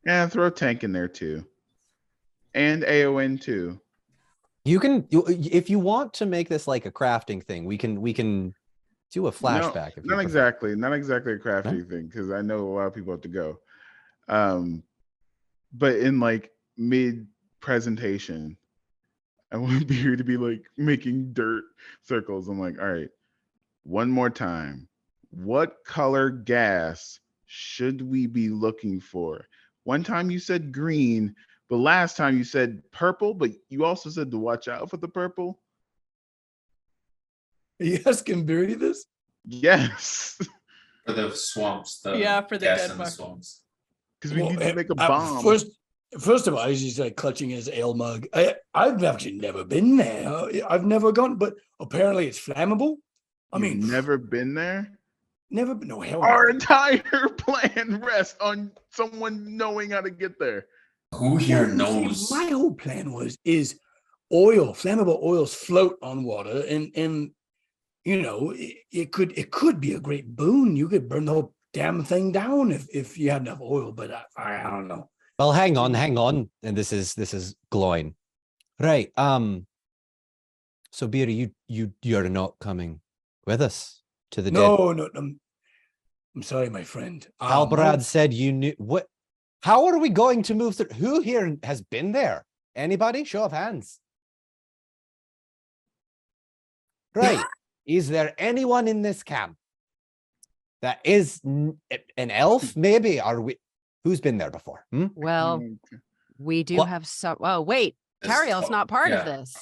And throw Tank in there too. And Aowen too. If you want to make this like a crafting thing, we can do a flashback. If you not prefer. not exactly a crafting thing, because I know a lot of people have to go. But in like mid presentation, I want Beer to be like making dirt circles. I'm like, all right, one more time. What color gas should we be looking for? One time you said green, but last time you said purple, but you also said to watch out for the purple. Are you asking Barry this? Yes. For the swamps, the Yeah, for the gas dead in the mark. swamps. Because we need to make a bomb. First of all, he's just like clutching his ale mug. I've actually never been there. I've never gone, but apparently it's flammable. I You've mean, never been there? never been. No hell. Our no. entire plan rests on someone knowing how to get there. Who here Well, see, knows? my whole plan is flammable oils float on water, and you know it could be a great boon. You could burn the whole damn thing down if you had enough oil. But I don't know. Well, hang on. And this is Gloin. Right. So Beery, you're not coming with us to the dead. No. I'm sorry, my friend. Halbrad said you knew what. How are we going to move through? Who here has been there? Anybody? Show of hands. Right. Is there anyone in this camp that is an elf? Maybe. Are we? Who's been there before? Hmm? Well, we do What? have some. Oh, wait. This Tariel's is- not part of yeah. this.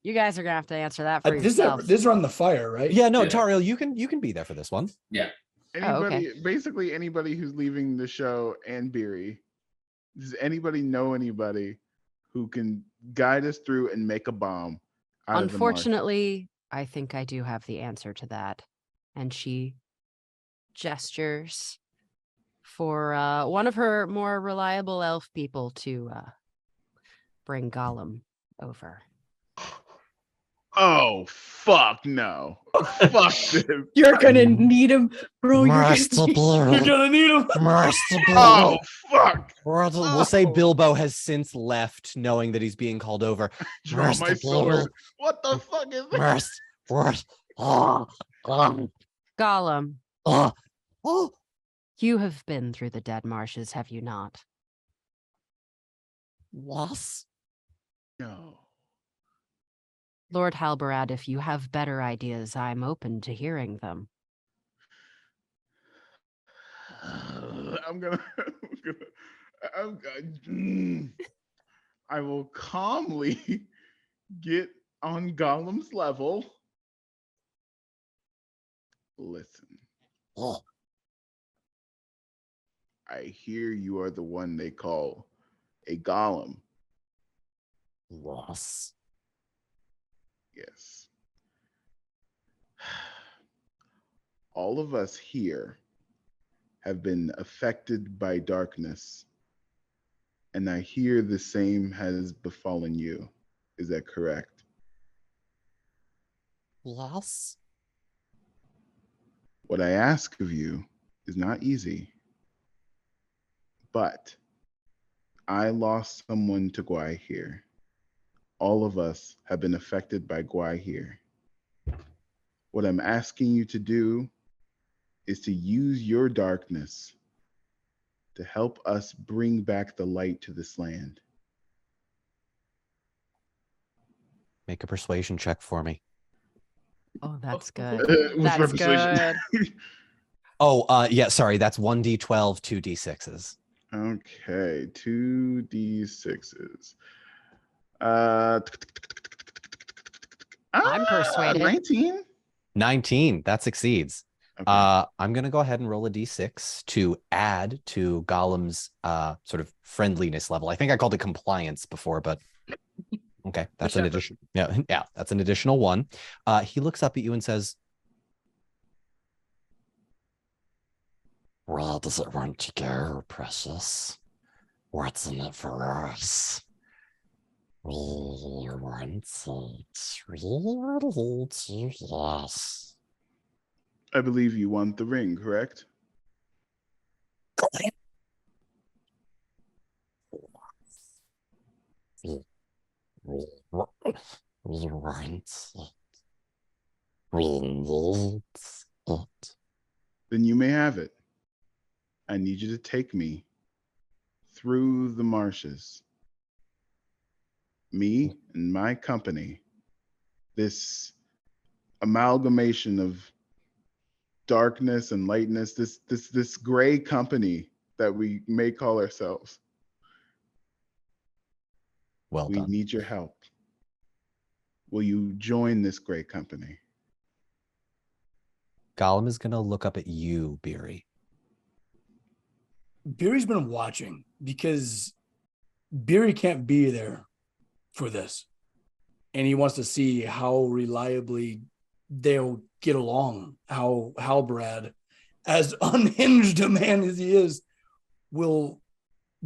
You guys are gonna have to answer that for This yourselves. is on the fire, right? Yeah, no, Yeah. Tariel, you can be there for this one. Yeah. Anybody, okay. basically anybody who's leaving the show and Beery. Does anybody know anybody who can guide us through and make a bomb? Out of the marsh? Unfortunately, I think I do have the answer to that. And she gestures for one of her more reliable elf people to bring Gollum over. Oh fuck no! Fuck this! You're gonna need him, bro. You're Master You're Blue. gonna need him. Master Blue. Oh fuck! We'll say Oh. Bilbo has since left, knowing that he's being called over. Draw my Master Blue. sword. What the fuck is this? Master. What? Gollum, Oh. you have been through the Dead Marshes, have you not? Yes. No. Lord Halbarad, if you have better ideas, I'm open to hearing them. I will calmly get on Gollum's level. Listen, Oh. I hear you are the one they call a Gollum. Yes. Yes. All of us here have been affected by darkness, and I hear the same has befallen you. Is that correct? Yes. What I ask of you is not easy, but I lost someone to Gwai here. All of us have been affected by Gwai here. What I'm asking you to do is to use your darkness to help us bring back the light to this land. Make a persuasion check for me. Oh, that's good. What's my That's persuasion? good. Oh, yeah, sorry. That's 1d12, 2d6s. Okay, 2d6s. I'm persuaded. 19? 19. That succeeds. Okay. I'm going to go ahead and roll a d6 to add to Gollum's sort of friendliness level. I think I called it compliance before, but okay, that's an addition. Yeah, that's an additional one. He looks up at you and says, "Where does it want to go, precious? What's in it for us? We want it. We want it, yes." I believe you want the ring, correct? We want it. We need it. Then you may have it. I need you to take me through the marshes. Me and my company, this amalgamation of darkness and lightness, this gray company that we may call ourselves. Well We done. need your help. Will you join this gray company? Gollum is going to look up at you, Beery. Beery's been watching because Beery can't be there for this. And he wants to see how reliably they'll get along, how Halbrad, as unhinged a man as he is, will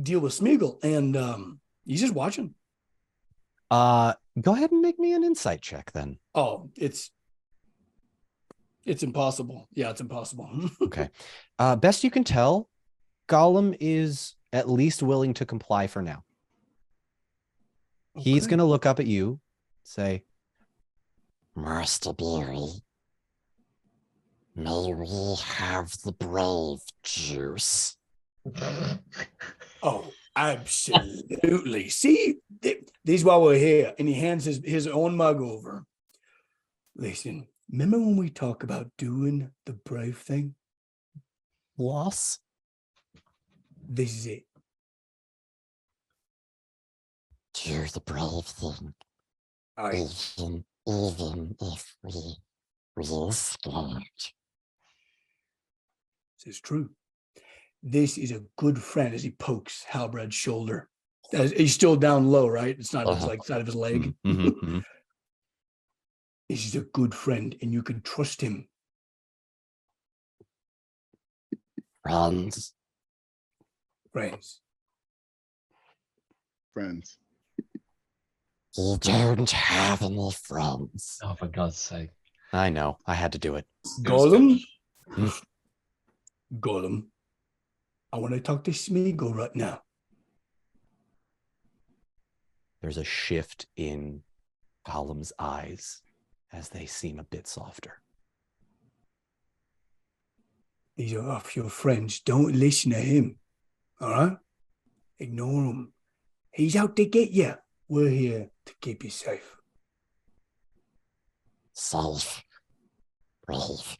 deal with Smeagol. And he's just watching. Go ahead and make me an insight check then. Oh, it's impossible. Yeah, it's impossible. Okay. Best you can tell, Gollum is at least willing to comply for now. He's going to look up at you, say, "Master Beery, May we have the brave juice? Oh, absolutely. See, this is why we're here. And he hands his own mug over. Listen, remember when we talk about doing the brave thing? Loss? This is it. Do the brave thing. I Even if we're scared. This is true. This is a good friend as he pokes Halbrad's shoulder. He's still down low, right? It's not his like side of his leg. This is a good friend, and you can trust him. Friends. Friends. You don't have any friends. Oh, for God's sake. I know. I had to do it. Gollum? Gollum, I want to talk to Smeagol right now. There's a shift in Gollum's eyes as they seem a bit softer. These are off your friends. Don't listen to him. All right? Ignore him. He's out to get you. We're here to keep you safe. Safe. Brave.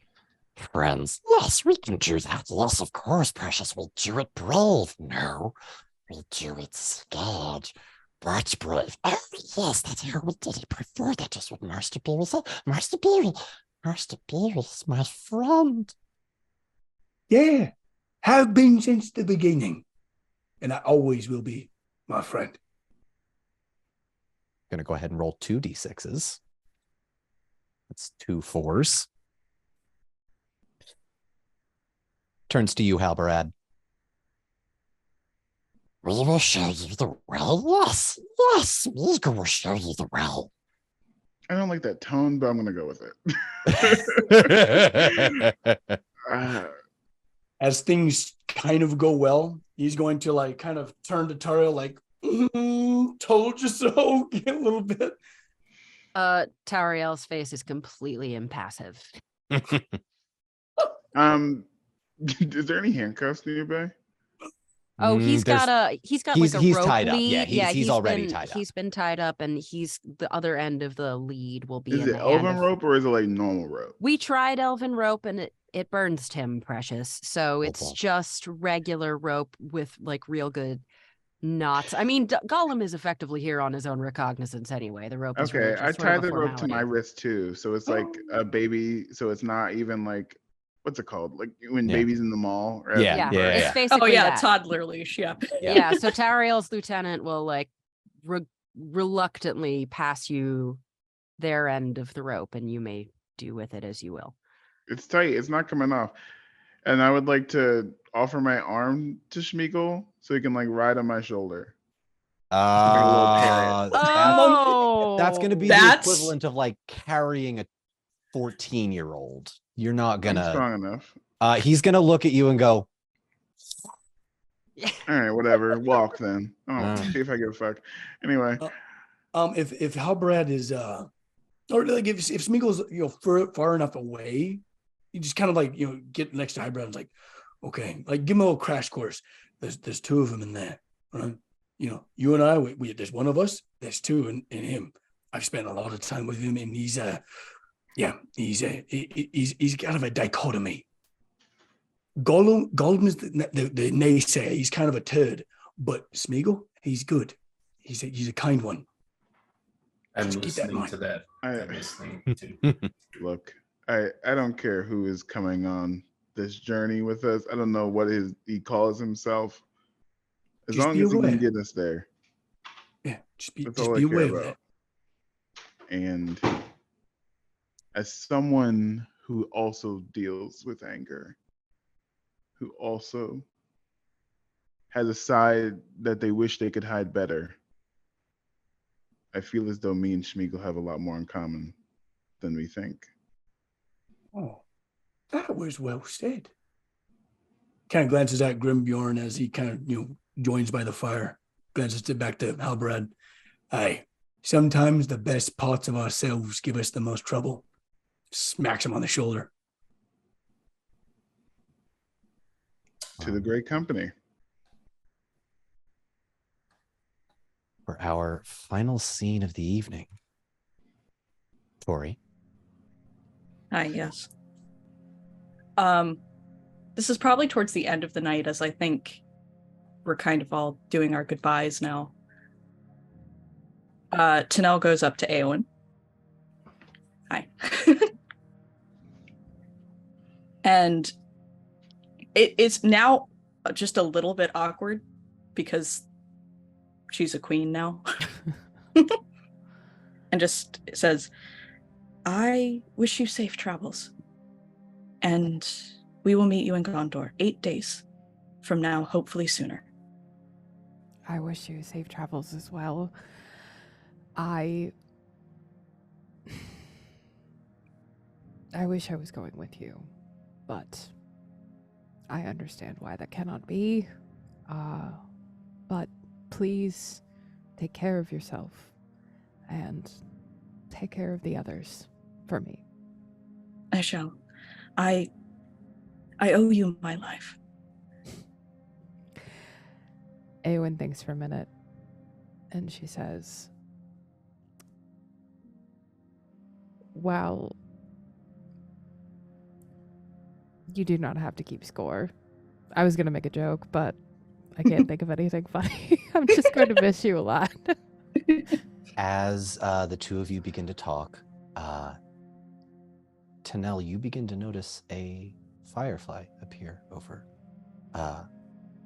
Friends. Yes, we can do that. Yes, of course, Precious. We'll do it brave. No, we'll do it scared. But brave. Oh, yes, that's how we did it before. That is what Master Beery said. Master Beery. Master Beery's my friend. Yeah, have been since the beginning. And I always will be, my friend. I'm going to go ahead and roll 2 d6s. That's 2 4s. Turns to you, Halbarad. We will show you the way. Yes, yes, we will show you the way. I don't like that tone, but I'm going to go with it. As things kind of go well, he's going to like kind of turn to Tariel like, told you so, a little bit. Tariel's face is completely impassive. Is there any handcuffs nearby? Oh, he's got like a rope tied up. lead. Yeah, he's already tied up. He's been tied up, and the other end of the lead will be. Is it elven rope or is it like normal rope? We tried elven rope, and it burns him, Precious. So it's just regular rope with like real good knots. I mean, Gollum is effectively here on his own recognizance anyway. The rope is really just I sort of tied a the rope to my formality. wrist too, so it's like a baby. So it's not even like, what's it called? Like when baby's in the mall. Or Yeah. It's basically that. Toddler leash. Yeah. Yeah. So Tariel's lieutenant will like reluctantly pass you their end of the rope, and you may do with it as you will. It's tight. It's not coming off. And I would like to offer my arm to Smeagol so he can like ride on my shoulder. That's going to be the equivalent of like carrying a 14-year-old. You're not going to. Strong enough. He's going to look at you and go, all right, whatever. Walk then. See if I give a fuck. Anyway. If Halbrad is or like if Smeagol's far enough away, you just kind of like get next to Halbrad and like, okay, like give him a little crash course. There's 2 of them in there, right? You and I, we there's one of us, there's 2 in him. I've spent a lot of time with him, and he's kind of a dichotomy. Gollum is the naysayer. He's kind of a turd, but Smeagol, he's good. He's a kind one. I'm Just keep that in listening mind. to that. I'm listening to. Look, I don't care who is coming on this journey with us. I don't know what he calls himself. As Just long be as he aware. can get us there. Yeah, just be That's all I aware care of about. that. And as someone who also deals with anger, who also has a side that they wish they could hide better, I feel as though me and Smeagol have a lot more in common than we think. Oh, that was well said. Kind of glances at Grimbjorn as he kind of joins by the fire. Glances back to Halbrad. Aye, sometimes the best parts of ourselves give us the most trouble. Smacks him on the shoulder. To the great company. For our final scene of the evening. Tori. Hi, yes. This is probably towards the end of the night, as I think we're kind of all doing our goodbyes now. Tanel goes up to Eowyn. Hi. And it's now just a little bit awkward because she's a queen now. And just says, I wish you safe travels. And we will meet you in Gondor 8 days from now, hopefully sooner. I wish you safe travels as well. I wish I was going with you, but I understand why that cannot be. But please take care of yourself and take care of the others for me. I shall. I owe you my life. Eowyn thinks for a minute, and she says, well, you do not have to keep score. I was going to make a joke, but I can't think of anything funny. I'm just going to miss you a lot. As the two of you begin to talk, Tanel, you begin to notice a firefly appear over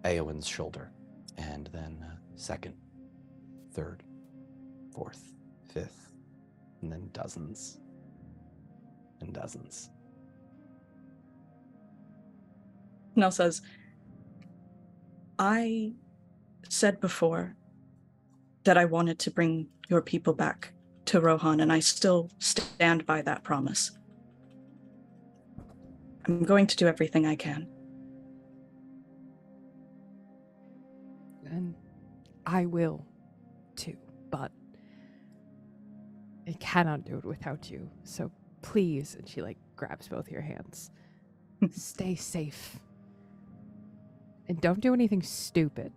Eowyn's shoulder. And then second, third, fourth, fifth, and then dozens and dozens. Tanel says, I said before that I wanted to bring your people back to Rohan, and I still stand by that promise. I'm going to do everything I can. And I will too, but I cannot do it without you. So please, and she grabs both your hands. Stay safe. And don't do anything stupid.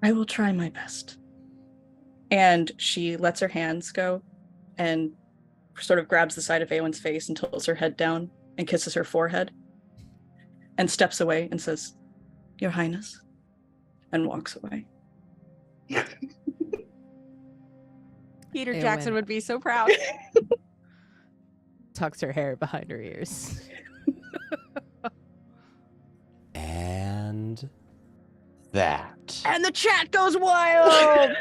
I will try my best. And she lets her hands go and sort of grabs the side of Eowyn's face and tilts her head down and kisses her forehead and steps away and says, Your Highness, and walks away. Peter Eowyn. Jackson would be so proud. Tucks her hair behind her ears. And that And the chat goes wild.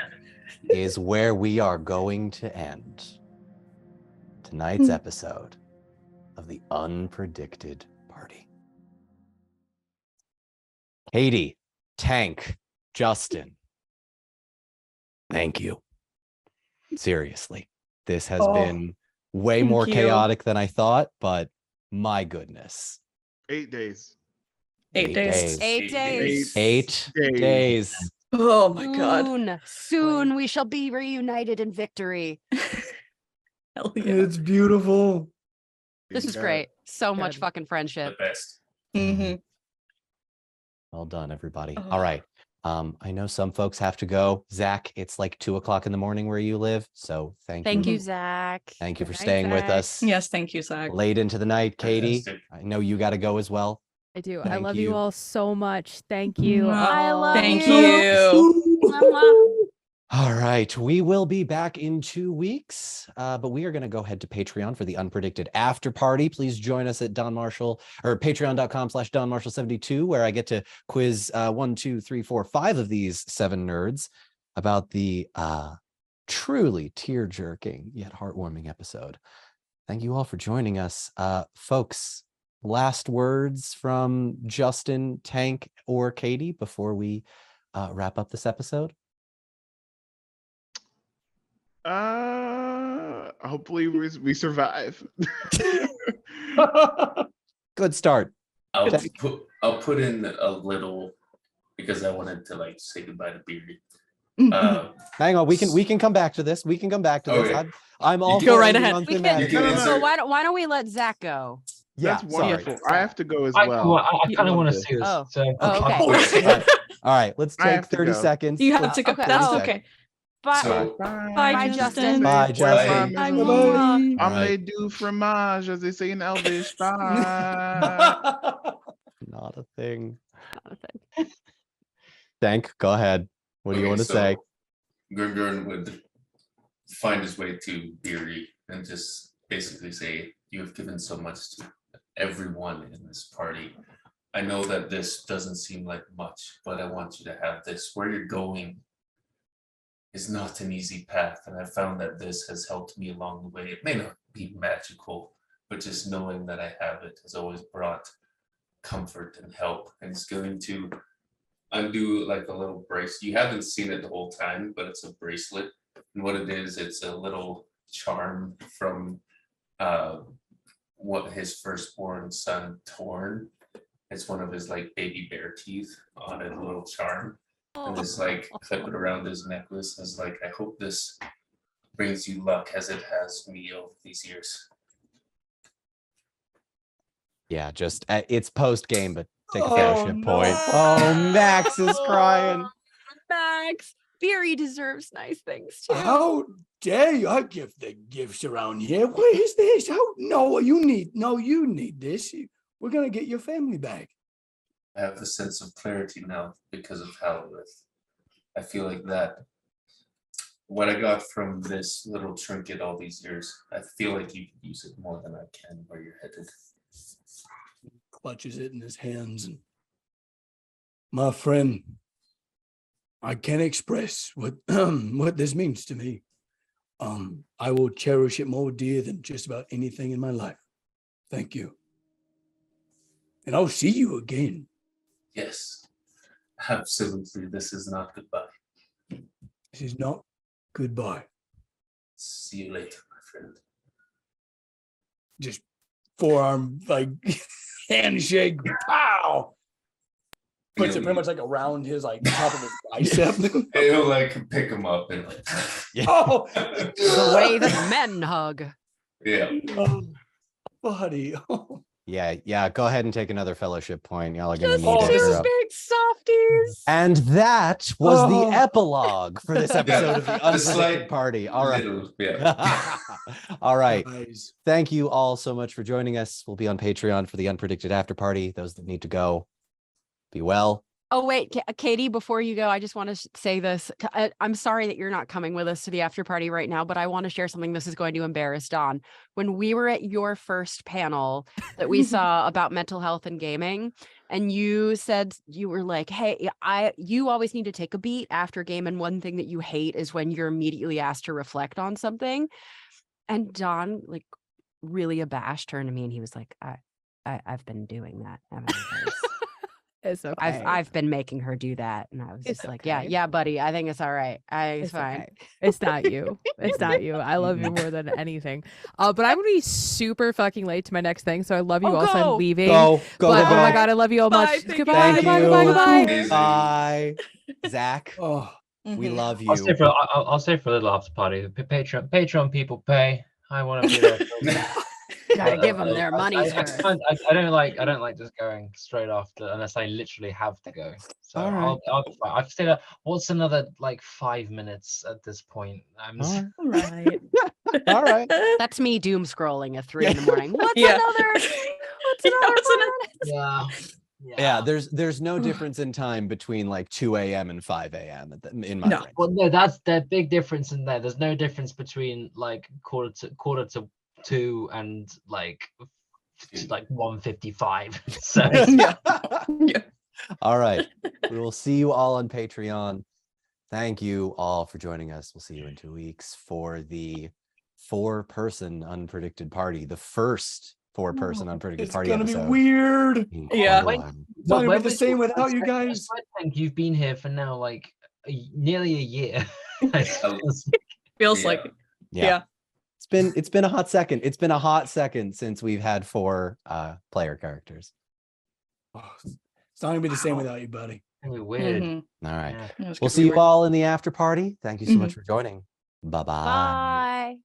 is where we are going to end tonight's episode of the Unpredicted Party. Katie, Tank, Justin, thank you. Seriously, this has been way more chaotic than I thought, but my goodness. 8 days. 8 days. 8 days. 8 days. days. Oh my God. Soon we shall be reunited in victory. Hell yeah. It's beautiful. This is great. So much Good. fucking friendship. The best. Mm-hmm. Well done, everybody. Oh. All right. I know some folks have to go. Zach, it's 2:00 in the morning where you live. So thank Thank you. you, Zach. Thank you for Good night, staying with Zach. us Yes, thank you, Zach. late into the night, Katie. Fantastic. I know you got to go as well. I do. I Thank love you. you all so much. Thank you. I all. love Thank you. you. Mwah. All right. We will be back in 2 weeks, but we are going to go ahead to Patreon for the Unpredicted After Party. Please join us at Don Marshall or patreon.com/DonMarshall72, where I get to quiz 1, 2, 3, 4, 5 of these 7 nerds about the truly tear-jerking yet heartwarming episode. Thank you all for joining us. Folks, last words from Justin, Tank, or Katie before we wrap up this episode? Hopefully we survive. Good start. I'll put in a little because I wanted to say goodbye to Beardy. Hang on, we can come back to this. We can come back to this. Okay. I'm all You for go right ending ahead. on We thematic. You can no, answer. why don't we let Zach go? Yeah, That's sorry. wonderful. I have to go as I, well. I kind of love want to this. see this. Oh. So Okay. All right, let's I take have to 30 go. seconds. You have Let's- to go. Okay. That's Oh. okay. Bye. So Bye, Justin. Bye, Justin. Bye, Bye-bye. Mwah. All right. Omelette du fromage, as they say in Elvish. Bye. Not a thing. Not a thing. Thank, go ahead. What do you want to say? Gurgurn would find his way to Beery and just basically say, "You have given so much to everyone in this party. I know that this doesn't seem like much, but I want you to have this. Where you're going is not an easy path, and I found that this has helped me along the way. It may not be magical, but just knowing that I have it has always brought comfort and help." And it's going to undo like a little bracelet. You haven't seen it the whole time, but it's a bracelet. And what it is, it's a little charm from what his firstborn son Torn. It's one of his like baby bear teeth on a little charm. And just like clip it around his necklace. It's like, I hope this brings you luck as it has me over these years. Yeah, just it's post game, but take a Oh, fellowship no. point. Oh, Max is crying. Max, Beery deserves nice things too. How dare you? I give the gifts around here. What is this? You need this. We're gonna get your family back. I have a sense of clarity now because of Hallowith. I feel like that what I got from this little trinket all these years, I feel like you can use it more than I can where you're headed. Clutches it in his hands, and my friend, I can't express what what this means to me. I will cherish it more dear than just about anything in my life. Thank you. And I'll see you again. Yes, absolutely. This is not goodbye. This is not goodbye. See you later, my friend. Just forearm, like handshake, pow. Puts it pretty much like around his like top of his bicep. He'll like pick him up and like, Oh, The way that men hug. yeah. oh, buddy. Oh. Yeah. Go ahead and take another fellowship point. Y'all are gonna Just need Oh, it. this two is big softies. And that was Oh. the epilogue for this episode of the The slight Unpredicted Party. All right. little, yeah. All right. Guys. Thank you all so much for joining us. We'll be on Patreon for the Unpredicted After Party. Those that need to go, be well. Oh, wait, Katie, before you go, I just want to say this. I'm sorry that you're not coming with us to the after party right now, but I want to share something. This is going to embarrass Dawn. When we were at your first panel that we saw about mental health and gaming, and you said, you were like, hey, you always need to take a beat after game. And one thing that you hate is when you're immediately asked to reflect on something. And Dawn, like, really abashed, turned to me and he was like, I've been doing that. haven't I, guys?" It's okay. I've been making her do that, and I was It's just like, okay. yeah, buddy. I think it's all right. It's fine. Okay. It's not you. It's not you. I love you more than anything. But I'm gonna be super fucking late to my next thing, so I love you Oh, all. So go. I'm leaving. Go. But oh my god, I love you all Bye, much. thank Goodbye. Thank Goodbye. you. Goodbye. Goodbye. Amazing. Bye. Zach, Oh, we Mhm. love you. I'll stay for a little after party. Patreon people pay. I want to be there. Gotta give them their money's worth. I don't like just going straight after unless I literally have to go. So All right. I'll be fine. I've stayed up. What's another like 5 minutes at this point? I'm All just, right. Right. All right. That's me doom scrolling at 3 in the morning. What's Yeah. another? What's another? yeah. Yeah, there's no difference in time between like 2 a.m. and 5 a.m. in my No. brain. Well, no, that's the big difference in there. There's no difference between like quarter to 2 and like 1:55. So Yeah. Yeah. All right. We will see you all on Patreon. Thank you all for joining us. We'll see you in 2 weeks for the 4-person Unpredicted Party, the first 4-person Unpredicted it's Party gonna be episode. weird. in Yeah. quite a Wait. while. It's not gonna when be the was same your without you first guys. I think you've been here for now like nearly a year. Feels Yeah. like it. Yeah. Yeah. It's been a hot second. It's been a hot second since we've had 4 player characters. Oh, it's not gonna be the same without you, buddy. Really weird. Mhm. All right. Yeah. It was We'll good see we you were- all in the after party. Thank you so much for joining. Bye-bye. Bye.